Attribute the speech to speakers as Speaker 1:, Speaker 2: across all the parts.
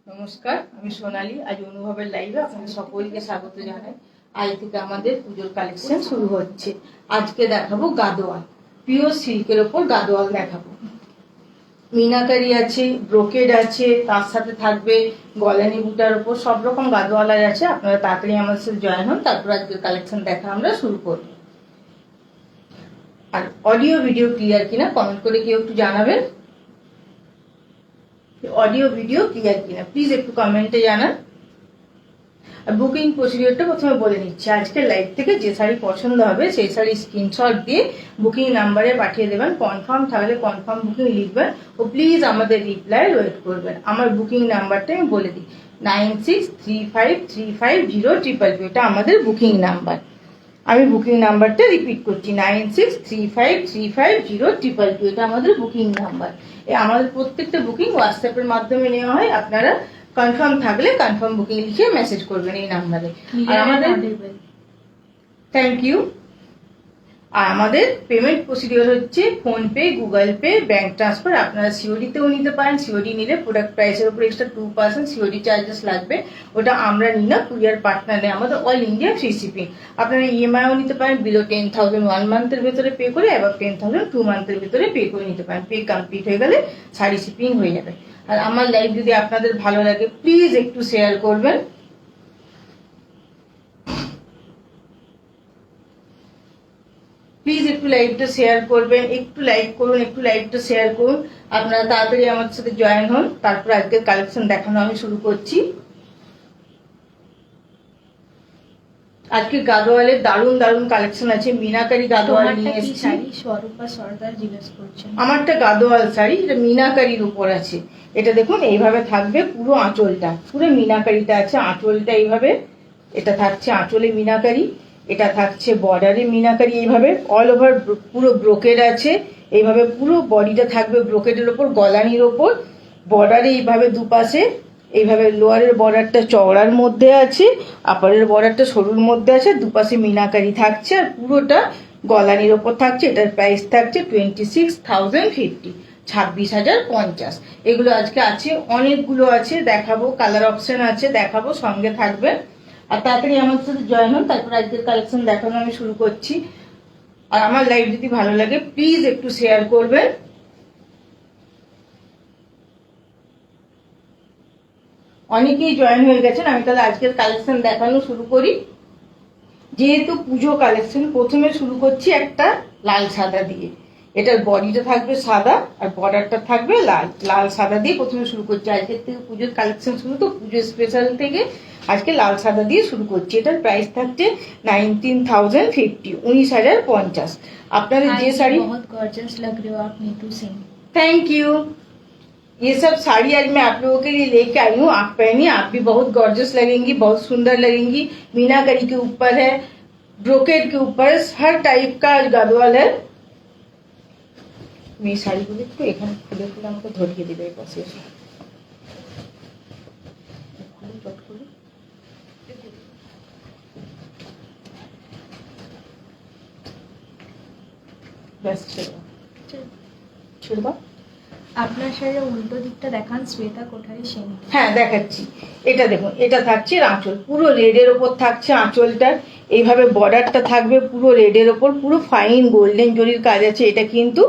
Speaker 1: নমস্কার, আমি সোনালী। আজ অনুভবের লাইভে আপনাদের সকলকে স্বাগত জানাই। আজ থেকে আমাদের পুজোর কালেকশন শুরু হচ্ছে। আজকে দেখাবো গাদোয়াল, পিওর সিল্কের ওপর গাদোয়াল দেখাবো। মিনাকারি আছে, ব্রোকেড আছে, তার সাথে থাকবে গলানি বুটার ওপর সব রকম গাদোয়াল আছে। আপনারা তাড়াতাড়ি আমাদের সাথে জয়েন হন, তারপর আজকের কালেকশন দেখা আমরা শুরু করব। আর অডিও ভিডিও ক্লিয়ার কিনা কমেন্ট করে কেউ একটু জানাবেন। অডিও ভিডিও ক্লিয়ার কিনা প্লিজ একটু কমেন্টে জানান। আর বুকিং প্রসিডিওরটা প্রথমে বলে নিচ্ছি। আজকে লাইভ থেকে যে শাড়ি পছন্দ হবে সেই শাড়ি স্ক্রিনশট দিয়ে বুকিং নাম্বারে পাঠিয়ে দেবেন। কনফার্ম থাকলে কনফার্ম বুকিং লিখবেন ও প্লিজ আমাদের রিপ্লাই ওয়েট করবেন। আমার বুকিং নাম্বারটা আমি বলে দিই, 9635350222। এটা আমাদের বুকিং নাম্বার। আমি বুকিং নাম্বারটা রিপিট করছি, 9635350222। এটা আমাদের বুকিং নাম্বার। আমাদের প্রত্যেকটা বুকিং হোয়াটসঅ্যাপের মাধ্যমে নেওয়া হয়। আপনারা কনফার্ম থাকলে কনফার্ম বুকিং লিখে মেসেজ করবেন এই নাম্বারে। আর আমাদের থ্যাংক ইউ। আর আমাদের পেমেন্ট প্রসিডিওর হচ্ছে PhonePe, Google Pay, bank transfer. আপনারা সিওডিতেও নিতে পারেন। সিওডি নিলে প্রোডাক্ট প্রাইসের উপর এক্সট্রা 2% সিওডি চার্জেস লাগবে। ওটা আমরা নিই না, কুরিয়ার পার্টনার নেই আমাদের। All India free shipping. আপনারা ইএমআইও নিতে পারেন, বিলো 10,000 1 মান্থের ভেতরে পে করে, আবার 10,000 2 মান্থের ভেতরে পে করে নিতে পারেন। পে কমপ্লিট হয়ে গেলে শাড়ি শিপিং হয়ে যাবে। আর আমার লাইভ যদি আপনাদের ভালো লাগে প্লিজ একটু শেয়ার করবেন। প্লিজ একটু লাইভটা শেয়ার করবেন, একটু লাইক করুন, একটু লাইভটা শেয়ার করুন। আপনারা তাড়াতাড়ি আমার সাথে জয়েন হন, তারপর আজকের কালেকশন দেখানো আমি শুরু করছি। আজকে গাদোয়ালের দারুণ দারুণ কালেকশন আছে। মিনাকারি গাদোয়াল নিয়ে এসেছি।
Speaker 2: স্বরূপা সরদার জিজ্ঞেস করছেন।
Speaker 1: আমারটা গাদোয়াল শাড়ি, এটা মিনাকারির উপর আছে। এটা দেখুন এইভাবে থাকবে পুরো আঁচলটা, পুরো মিনাকারিটা আছে। আঁচলটা এইভাবে, এটা থাকছে আঁচলে মিনাকারি, এটা থাকছে বর্ডারে মিনাকারি। এইভাবে অল ওভার পুরো ব্রোকেড আছে। এইভাবে পুরো বডিটা থাকবে ব্রোকেডের ওপর, গলানির ওপর। বর্ডারে এইভাবে দুপাশে এইভাবে লোয়ারের বর্ডারটা চওড়ার মধ্যে আছে, আপারের বর্ডারটা সরুর মধ্যে আছে। দুপাশে মিনাকারি থাকছে আর পুরোটা গলানির ওপর থাকছে। এটার প্রাইস থাকছে 26,050, 26,050। এগুলো আজকে আছে, অনেকগুলো আছে দেখাবো। কালার অপশন আছে দেখাবো, সঙ্গে থাকবে। আর তাড়াতাড়ি আমার সাথে জয়েন হন, তারপর আজকের কালেকশন দেখানো আমি শুরু করছি। আর আমার লাইভ যদি ভালো লাগে প্লিজ একটু শেয়ার করবেন। অনেকেই জয়েন হয়ে গেছেন। আমি তাহলে আজকের কালেকশন দেখানো শুরু করি। যেহেতু পুজো কালেকশন, প্রথমে শুরু করছি একটা লাল সাদা দিয়ে। এটার বডিটা থাকবে সাদা আর বর্ডারটা থাকবে লাল। লাল সাদা দিয়ে প্রথমে শুরু করছি। আজকের থেকে পুজোর কালেকশন শুরু, তো পুজো স্পেশাল থেকে আজকে লাল সাদা দিয়ে শুরু করছি। এটার প্রাইস থাকছে 19,050, 19,050। আপনাদের যে শাড়ি
Speaker 2: बहुत गॉर्जियस लग रहे हो आप नीतू सिंह।
Speaker 1: Thank you. ये सब साड़ी आज मैं आप लोगों के लिए लेके आई हूँ। आप पहनिए, आप भी बहुत गॉर्जियस लगेंगी, बहुत सुंदर लगेंगी। मीनाकरी के ऊपर है, ब्रोकेड के ऊपर, हर टाइप का गादोवाल है। मैं শাড়িগুলো একটু এখানে খুলে খুলে আমাকে ধরিয়ে দিবে এই পাশে এসে। ব্যাস ছেড়ে দাও।
Speaker 2: আপনার শাড়ির উল্টো দিকটা দেখান, শ্বেতা কোঠারি সেন।
Speaker 1: হ্যাঁ দেখাচ্ছি। এটা দেখুন, এটা থাকছে আঁচল, পুরো রেডের ওপর থাকছে আঁচলটা। এইভাবে বর্ডারটা থাকবে পুরো রেডের ওপর, পুরো ফাইন গোল্ডেন জরির কাজ আছে। এটা কিন্তু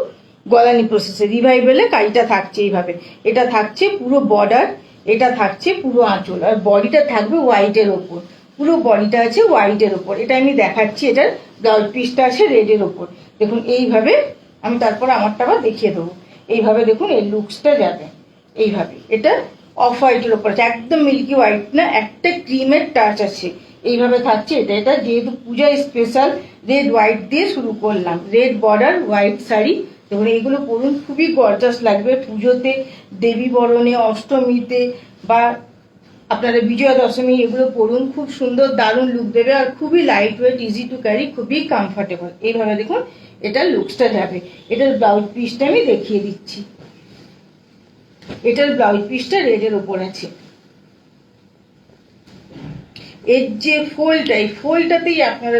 Speaker 1: গলানি প্রসেসে রিভাইভেলে কাজটা থাকছে এইভাবে। এটা থাকছে পুরো বর্ডার, এটা থাকছে পুরো আঁচল। আর বডিটা থাকবে হোয়াইটের ওপর, পুরো বডিটা আছে হোয়াইটের ওপর। এটা আমি দেখাচ্ছি। এটার ব্লাউজ পিসটা আছে রেডের ওপর। দেখুন এইভাবে, আমি তারপর আমারটা আবার দেখিয়ে দেবো। এইভাবে দেখুন এই লুকসটা যাবে এইভাবে। এটা অফ হোয়াইটের ওপর আছে, একদম মিল্কি হোয়াইট না, একটা ক্রিমের টাচ আছে। এইভাবে থাকছে এটা। এটা যেহেতু পূজা স্পেশাল, রেড হোয়াইট দিয়ে শুরু করলাম। রেড বর্ডার হোয়াইট শাড়ি দেখুন, এইগুলো পরুন, খুবই গর্জাস লাগবে পুজোতে, দেবী বরণে, অষ্টমীতে, বা আপনারা বিজয়া দশমী এগুলো পরুন। খুব সুন্দর দারুণ লুক দেবে আর খুবই light weight, easy to carry, খুবই কমফোর্টেবল। এইভাবে দেখুন এটার লুকসটা যাবে। এটার ব্লাউজ পিসটা আমি দেখিয়ে দিচ্ছি। এটার ব্লাউজ পিসটা রেডের ওপর আছে। এর যে ফোল্ডটা, এই ফোল্ডটাতেই আপনারা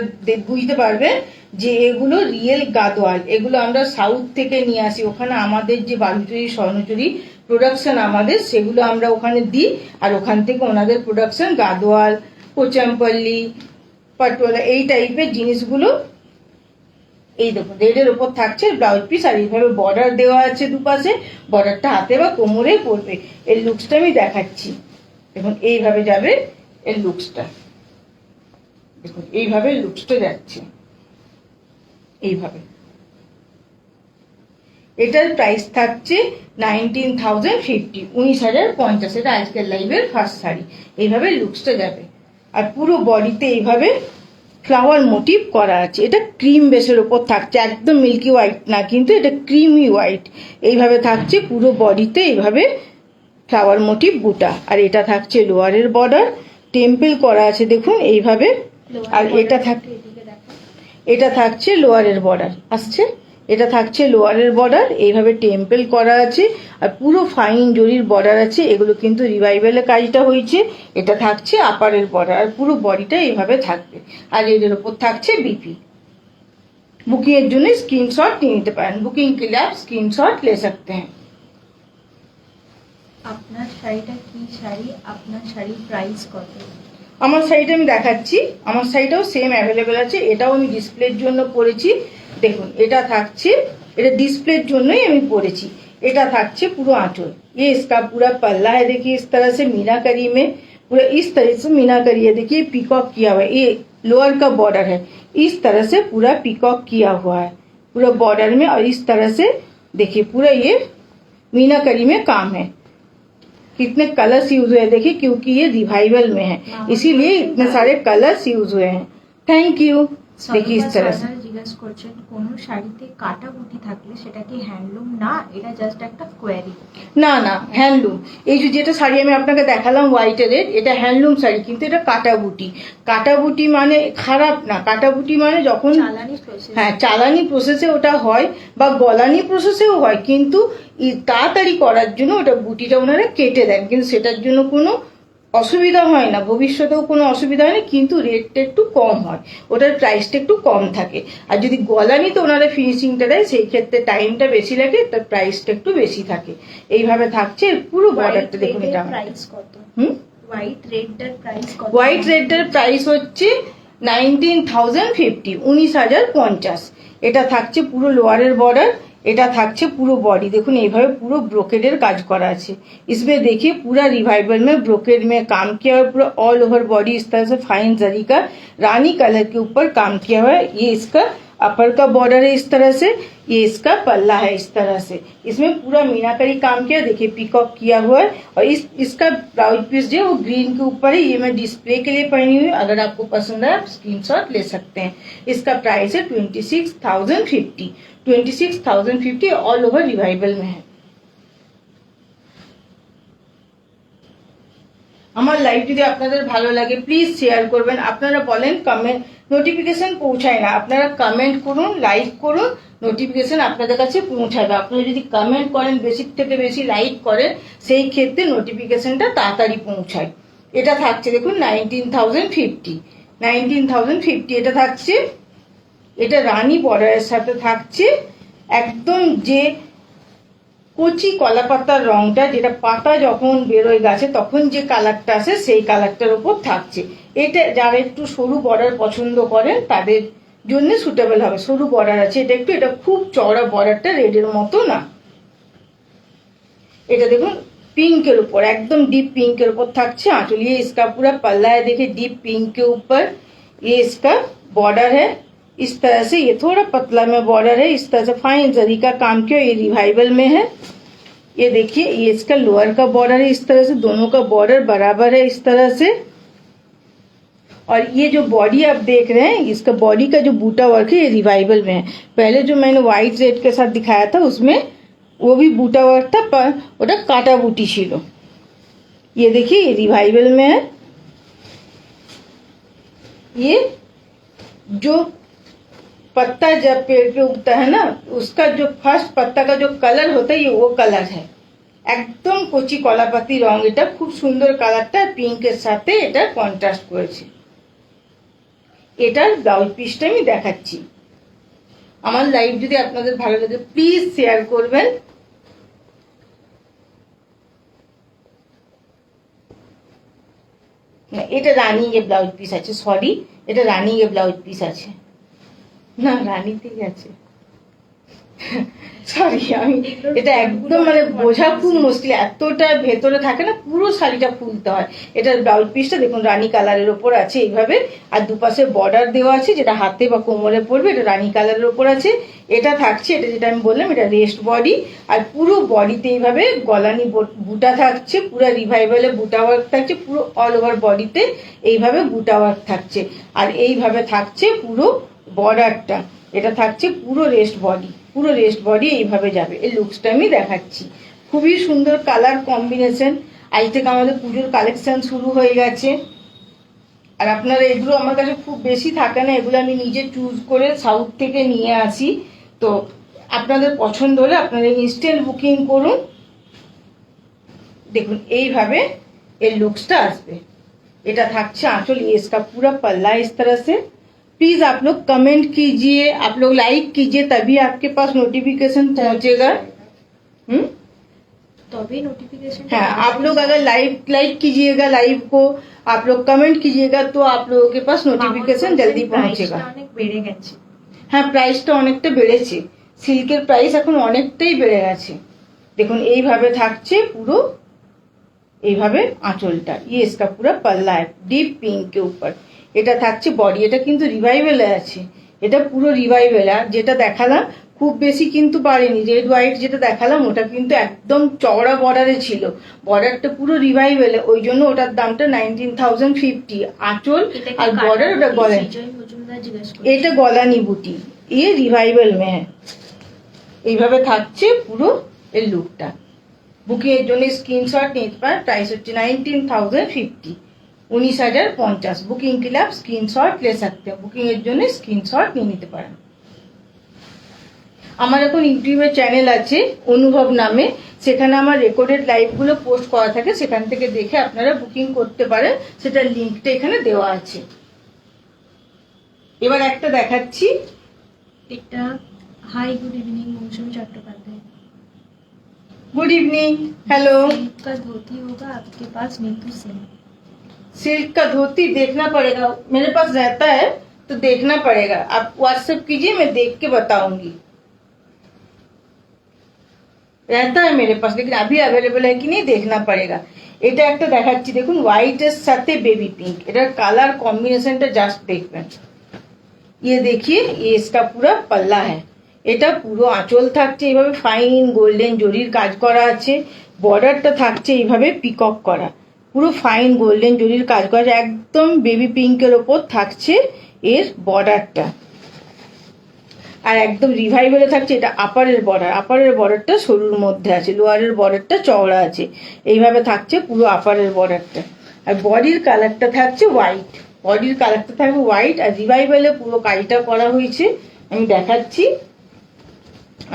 Speaker 1: বুঝতে পারবেন যে এগুলো রিয়েল গাদোয়াল। এগুলো আমরা সাউথ থেকে নিয়ে আসি। ওখানে আমাদের যে বালুচুরি, স্বর্ণচুরি প্রোডাকশন আমাদের, সেগুলো আমরা ওখানে দিই। আর ওখান থেকে ওনাদের প্রোডাকশন গাদোয়াল, কোচাম্পল্লি, পাটোয়ালা এই টাইপের জিনিসগুলো। এই দেখুন রেডের ওপর থাকছে ব্লাউজ পিস, আর এইভাবে বর্ডার দেওয়া আছে দুপাশে। বর্ডারটা হাতে বা কোমরে পড়বে। এর লুকসটা আমি দেখাচ্ছি। দেখুন এইভাবে যাবে এর লুকসটা। দেখুন এইভাবে লুকসটা যাচ্ছে, এইভাবে। এটার প্রাইস থাকছে 19,050, 19,050। এটা আজকের লাইভের ফার্স্ট শাড়ি। এইভাবে লুকসটা যাবে। আর পুরো বডিতে এইভাবে ফ্লাওয়ার মোটিভ করা আছে। এটা ক্রিম বেসের ওপর থাকছে, একদম মিল্কি হোয়াইট না, কিন্তু এটা ক্রিমি হোয়াইট। এইভাবে থাকছে পুরো বডিতে এইভাবে ফ্লাওয়ার মোটিভ বুটা। আর এটা থাকছে লোয়ারের বর্ডার, টেম্পল করা আছে দেখুন এইভাবে। আর এটা থাকছে লোয়ারের বর্ডার আসছে। এটা থাকছে লোয়ারের বর্ডার, এইভাবে টেম্পল করা আছে। আর পুরো ফাইন জরির বর্ডার আছে। এগুলো কিন্তু রিভাইভালের কাজটা হয়েছে। এটা থাকছে আপারের বর্ডার, আর পুরো বডিটা এইভাবে থাকবে। আর এর ওপর থাকছে বিপি। বুকিং এর জন্য স্ক্রিনশট নিয়ে নিতে পারেন। বুকিং के लिए आप स्क्रीनशॉट ले सकते हैं।
Speaker 2: আপনার শাড়িটা কি শাড়ি? আপনার শাড়ির প্রাইস কত?
Speaker 1: আমার শাড়িটা আমি দেখাচ্ছি। আমার শাড়িটাও সেম অ্যাভেলেবেল আছে। এটাও আমি ডিসপ্লের জন্য পরেছি। দেখুন এটা থাকছে, এটা ডিসপ্লের জন্যই আমি পরেছি। এটা থাকছে পুরো आंचल। ये इसका पूरा पल्ला है, देखिए इस तरह से मीनाकरी में, पूरा इस तरह से मीनाकरी है। देखिए पीकॉक किया हुआ है। ये लोअर का बॉर्डर है, इस तरह से पूरा पीकॉक किया हुआ है पूरा बॉर्डर में। और इस तरह से देखिए पूरा ये मीनाकरी में काम है। कितने कलर्स यूज हुए हैं देखिए, क्योंकि ये रिवाइवल में है इसीलिए इतने सारे कलर्स यूज हुए हैं। Thank you. देखिए इस तरह से
Speaker 2: জিজ্ঞেস করছেন কোন শাড়িতে কাটা বুটি থাকলে সেটা কি হ্যান্ডলুম না, এটা জাস্ট একটা কোয়ারি?
Speaker 1: না না, হ্যান্ডলুম। এই যে যেটা শাড়ি আমি আপনাকে দেখালাম হোয়াইটের, এটা হ্যান্ডলুম শাড়ি, কিন্তু এটা কাটা বুটি। কাটা বুটি মানে খারাপ না, কাটা বুটি মানে যখন
Speaker 2: চালানি প্রসেস,
Speaker 1: হ্যাঁ চালানি প্রসেসে ওটা হয় বা গলানি প্রসেসেও হয়, কিন্তু তাড়াতাড়ি করার জন্য ওটা বুটিটা ওনারা কেটে দেন, কিন্তু সেটার জন্য কোনো অসুবিধা হয় না, ভবিষ্যতেও কোনো অসুবিধা হয় না, কিন্তু রেটটা একটু কম হয়, ওটার প্রাইসটা একটু কম থাকে। আর যদি গলানি তো ওনারা ফিনিশিংটা দেয়, সেই ক্ষেত্রে টাইমটা বেশি লাগে, তার প্রাইসটা একটু বেশি থাকে। এইভাবে থাকছে পুরো বর্ডারটা। দেখুন এটা
Speaker 2: প্রাইস কত? হোয়াইট রেডটার প্রাইস কত?
Speaker 1: হোয়াইট রেডটার প্রাইস হচ্ছে 19,050, 19,050। এটা থাকছে পুরো লোয়ারের বর্ডার, এটা থাকছে পুরো বডি। দেখুন এইভাবে পুরো ब्रोकेडेर কাজ করা আছে। इसमें देखिए पूरा रिवाइवल में ब्रोकेड में काम किया हुआ है, पूरा ऑल ओवर बॉडी इस तरह से फाइन जरी का रानी कलर के ऊपर काम किया हुआ है। ये इसका अपर का बॉर्डर है इस तरह से, ये इसका पल्ला है इस तरह से। इसमें पूरा मीनाकरी काम किया, देखिए पीकॉक किया हुआ है। और इसका ब्लाउज पीस जो है वो ग्रीन के ऊपर है। ये मैं डिस्प्ले के लिए पहनी हुई हूँ, अगर आपको पसंद है आप स्क्रीनशॉट ले सकते हैं। इसका प्राइस है 26,050, 26,050 ऑल ओवर रिवाइवल में है। আমার লাইভ যদি আপনাদের ভালো লাগে প্লিজ শেয়ার করবেন। আপনারা বলেন কমেন্ট নোটিফিকেশন পৌঁছায় না, আপনারা কমেন্ট করুন, লাইক করুন, নোটিফিকেশন আপনাদের কাছে পৌঁছাবে। আপনারা যদি কমেন্ট করেন, বেশি থেকে বেশি লাইক করেন, সেই ক্ষেত্রে নোটিফিকেশনটা তাড়াতাড়ি পৌঁছায়। এটা থাকছে দেখুন 19,050, 19,050 এটা থাকছে। এটা রানী বর্ডারের সাথে থাকছে একদম যে কচি কলা পাতার রংটা, যেটা পাতা যখন বেরোয় গাছে তখন যে কালারটা আসে সেই কালারটার উপর থাকছে। এটা যারা একটু সরু বর্ডার পছন্দ করেন তাদের জন্য সুটেবল হবে। সরু বর্ডার আছে এটা একটু, এটা খুব চওড়া বর্ডারটা রেডের মতো না। এটা দেখুন पिंक ऊपर एकदम डीप पिंक के ऊपर থাকছে आंचल। ये इसका पूरा पल्ला है, देखिए डीप पिंक के ऊपर ये इसका बॉर्डर है इस तरह से। ये थोड़ा पतला में बॉर्डर है, इस तरह से फाइन जरी का काम किया। ये रिवाइवल में है। ये देखिए ये इसका लोअर का बॉर्डर है इस तरह से, दोनों का बॉर्डर बराबर है इस तरह से। और ये जो बॉडी आप देख रहे हैं, इसका बॉडी का जो बूटा वर्क है ये रिवाइवल में है। पहले जो मैंने व्हाइट रेड के साथ दिखाया था उसमें वो भी बूटा वर्क था, पर ওটা काटा बूटी ছিল। ये देखिए ये रिवाइवल में है। ये जो पत्ता जब पेड़ पे उगता है ना, उसका जो फर्स्ट पत्ता का जो कलर होता है ये वो कलर है, একদম কচি কলাপাতি রং। এটা খুব সুন্দর কালারটা, পিঙ্কের সাথে এটা কন্ট্রাস্ট করেছে। এটার ব্লাউজ পিসটা আমি দেখাচ্ছি। আমার লাইভ যদি আপনাদের ভালো লাগে প্লিজ শেয়ার করবেন। না, এটা রানিং এ ব্লাউজ পিস আছে, সরি এটা রানিং এ ব্লাউজ পিস আছে, না রানিতেই আছে, সরি আমি এটা একদম মানে বোঝা খুব মুশকিল, এতটা ভেতরে থাকে না, পুরো শাড়িটা খুলতে হয়। এটার ব্লাউজ পিসটা দেখুন রানী কালারের ওপর আছে এইভাবে, আর দুপাশে বর্ডার দেওয়া আছে যেটা হাতে বা কোমরে পড়বে, এটা রানী কালারের ওপর আছে। এটা থাকছে, এটা যেটা আমি বললাম এটা রেস্ট বডি, আর পুরো বডিতে এইভাবে গলানি বুটা থাকছে, পুরো রিভাইভালে বুটা ওয়ার্ক থাকছে, পুরো অল ওভার বডিতে এইভাবে বুটা ওয়ার্ক থাকছে, আর এইভাবে থাকছে পুরো বর্ডারটা। এটা থাকছে পুরো রেস্ট বডি, পুরো রেস্ট বডি এইভাবে যাবে। এই লুকসটা আমি দেখাচ্ছি, খুবই সুন্দর কালার কম্বিনেশন। আজ থেকে আমাদের পুজোর কালেকশন শুরু হয়ে গেছে, আর আপনারা এগুলো আমার কাছে খুব বেশি থাকে না, এগুলো আমি নিজে চুজ করে সাউথ থেকে নিয়ে আসি। তো আপনাদের পছন্দ হলে আপনারা ইনস্ট্যান্ট বুকিং করুন। দেখুন এইভাবে এর লুকসটা আসবে। এটা থাকছে आंचल, ये इसका पूरा पल्ला इस तरह से। प्लीज आप लोग कमेंट कीजिए, आप लोग लाइक कीजिए, तभी आपके पास नोटिफिकेशन पहुंचेगा।
Speaker 2: तभी नोटिफिकेशन।
Speaker 1: हाँ, आप लोग अगर लाइक कीजिएगा लाइव को, आप लोग कमेंट कीजिएगा तो आप लोगों के पास नोटिफिकेशन जल्दी पहुंचेगा।
Speaker 2: অনেক বেড়ে গেছে।
Speaker 1: হ্যাঁ, প্রাইসটা অনেকটা বেড়েছে, সিল্কের প্রাইস এখন অনেকটাই বেড়ে গেছে। দেখুন এইভাবে থাকছে পুরো, এইভাবে আঁচলটা, ये इसका पूरा पल्ला है डीप पिंक के ऊपर। এটা থাকছে বডি, এটা কিন্তু রিভাইভেলে আছে, এটা পুরো রিভাইভেল। আর যেটা দেখালাম খুব বেশি কিন্তু বাড়েনি, রেড হোয়াইট যেটা দেখালাম ওটা কিন্তু একদম চওড়া বর্ডারে ছিল, বর্ডারটা পুরো রিভাইভেলে, ওই জন্য ওটার দামটা 19,050। আঁচল আর বর্ডার ওটা গলা, এটা গলানি বুটি, ये रिवाइवल में है। এইভাবে থাকছে পুরো এর লুকটা। বুকিং এর জন্য স্ক্রিনশট নিতে পারেন, প্রাইস হচ্ছে 19,050, 19,050। বুকিং के लिए आप স্ক্রিনশট ले सकते हैं, বুকিং এর জন্য স্ক্রিনশট নিয়ে নিতে পারেন। আমার এখন ইউটিউবে চ্যানেল আছে অনুভব নামে, সেখানে আমার রেকর্ডেড লাইভগুলো পোস্ট করা থাকে, সেখান থেকে দেখে আপনারা বুকিং করতে পারেন, সেটার লিঙ্কটা এখানে দেওয়া আছে। এবার একটা দেখাচ্ছি,
Speaker 2: এটা hi good evening Mousumi Chattopadhyay.
Speaker 1: Good evening, hello.
Speaker 2: Silk का धोती होगा आपके पास? नीतू सिंह।
Speaker 1: सिल्क का धोती देखना पड़ेगा, मेरे पास रहता है तो देखना पड़ेगा, आप व्हाट्सएप कीजिए मैं देख के बताऊंगी। रहता है मेरे पास लेकिन अभी अवेलेबल है कि नहीं देखना पड़ेगा। এটা একটা দেখাচ্ছি, দেখুন হোয়াইট এর সাথে বেবি পিঙ্ক, এটার কালার কম্বিনেশনটা জাস্ট দেখবেন। ये देखिए, ये इसका पूरा पल्ला है, এটা পুরো আঁচল থাকছে এইভাবে ফাইন গোল্ডেন জরির কাজ করা আছে, বর্ডারটা থাকছে এইভাবে পিকক করা, পুরো ফাইন গোল্ডেন জরির কাজ করা আছে, একদম বেবি পিঙ্কের ওপর থাকছে এর বর্ডারটা, আর একদম রিভাইভেলে থাকছে। এটা আপারের বর্ডার, আপারের বর্ডারটা সরুর মধ্যে আছে, লোয়ারের বর্ডারটা চওড়া আছে, এইভাবে থাকছে পুরো আপারের বর্ডারটা। আর বডির কালারটা থাকছে হোয়াইট, বডির কালারটা থাকবে হোয়াইট, আর রিভাইভেলে পুরো কাজটা করা হয়েছে। আমি দেখাচ্ছি।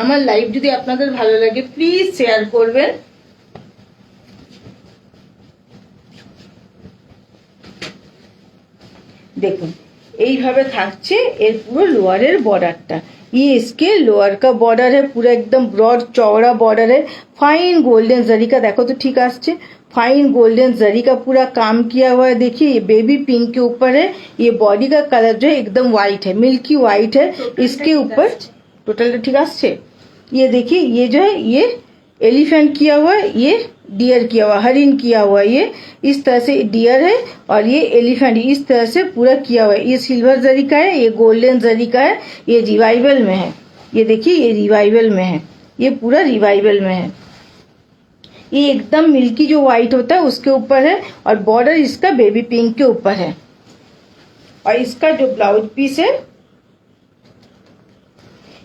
Speaker 1: আমার লাইভ যদি আপনাদের ভালো লাগে প্লিজ শেয়ার করবেন। দেখুন এইভাবে থাকছে এর পুরো লোয়ারের বর্ডারটা, ये इसके लोअर का बॉर्डर है, पूरा एकदम ब्रॉड चौड़ा बॉर्डर है, फाइन गोल्डन जरी का, देखो तो ठीक आसছে, फाइन गोल्डन जरी का पूरा काम किया हुआ है। देखिए ये बेबी पिंक के ऊपर है, ये बॉडी का कलर जो है एकदम व्हाइट है, मिल्की व्हाइट है, इसके ऊपर टोटल ठीक आसছে। ये देखिए ये जो है ये एलिफेंट किया हुआ है, ये डियर किया हुआ, हरिन किया हुआ, ये इस तरह से डियर है, और ये एलिफेंट इस तरह से पूरा किया हुआ है। ये सिल्वर जरी का है, ये गोल्डन जरी का है, ये रिवाइवल में है, ये देखिए ये रिवाइवल में है, ये पूरा रिवाइवल में है। ये एकदम मिल्की जो व्हाइट होता है उसके ऊपर है, और बॉर्डर इसका बेबी पिंक के ऊपर है। और इसका जो ब्लाउज पीस है,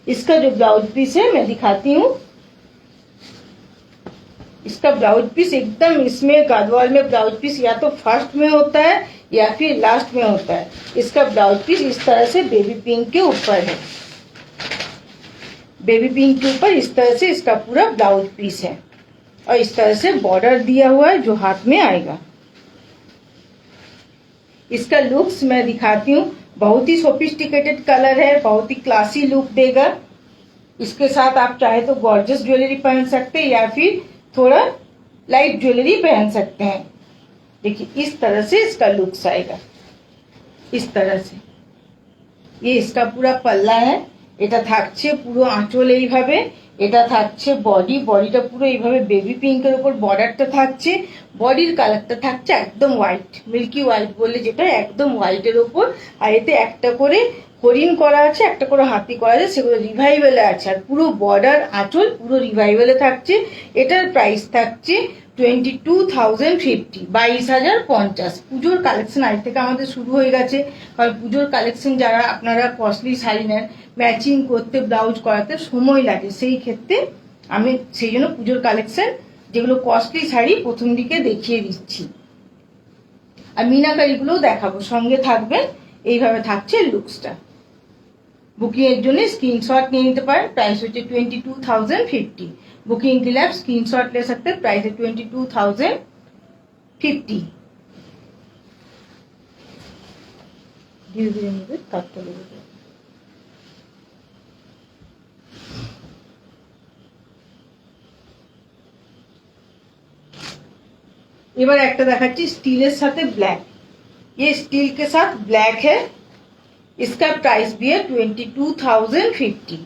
Speaker 1: इसका जो ब्लाउज पीस है मैं दिखाती हूँ। इसका ब्लाउज पीस एकदम, इसमें गढ़वाल में ब्लाउज पीस या तो फर्स्ट में होता है या फिर लास्ट में होता है। इसका ब्लाउज पीस इस तरह से बेबी पिंक के ऊपर है, बेबी पिंक के ऊपर इस तरह से इसका पूरा ब्लाउज पीस है, और इस तरह से बॉर्डर दिया हुआ है जो हाथ में आएगा। इसका लुक्स मैं दिखाती हूँ, बहुत ही सोफिस्टिकेटेड कलर है, बहुत ही क्लासी लुक देगा। इसके साथ आप चाहे तो गॉर्जियस ज्वेलरी पहन सकते हैं या फिर थोड़ा लाइट ज्वेलरी पहन सकते हैं। देखिए इस तरह से इसका लुक्स आएगा, इस तरह से। ये इसका पूरा पल्ला है, এটা থাকছে পুরো আঁচল এইভাবে, এটা থাকছে বডি, বডিটা পুরো এইভাবে বেবি পিঙ্কের উপর বর্ডারটা থাকছে, বডির কালারটা থাকছে একদম হোয়াইট, মিল্কি হোয়াইট বলে যেটা, একদম হোয়াইটের উপর। আর এতে একটা করে হরিণ করা আছে, একটা করে হাতি করা আছে, সেগুলো রিভাইভেলে আছে। আর পুরো বর্ডার আঁচল পুরো রিভাইভেলে থাকছে। এটার প্রাইস থাকছে 22,050, 22,050। পুজোর কালেকশন আজ থেকে আমাদের শুরু হয়ে গেছে, কারণ পুজোর কালেকশন যারা আপনারা কস্টলি শাড়ি নেন, ম্যাচিং করতে ব্লাউজ করাতে সময় লাগে, সেই ক্ষেত্রে আমি সেই জন্য পুজোর কালেকশন যেগুলো কস্টলি শাড়ি প্রথম দিকে দেখিয়ে দিচ্ছি, আর মিনাকারিগুলোও দেখাবো, সঙ্গে থাকবেন। এইভাবে থাকছে লুকসটা। বুকিং এর জন্য স্ক্রিনশট নিয়ে নিতে পারেন, প্রাইস হচ্ছে 22,050। बुकिंग के लिए आप स्क्रीनशॉट ले सकते हैं, प्राइस है 22,050। धीरे धीरे नेबे काटते लेबे। এবার একটা দেখাচ্ছি স্টিলের সাথে ব্ল্যাক, ये स्टील के साथ ब्लैक है, इसका प्राइस भी है 22,050।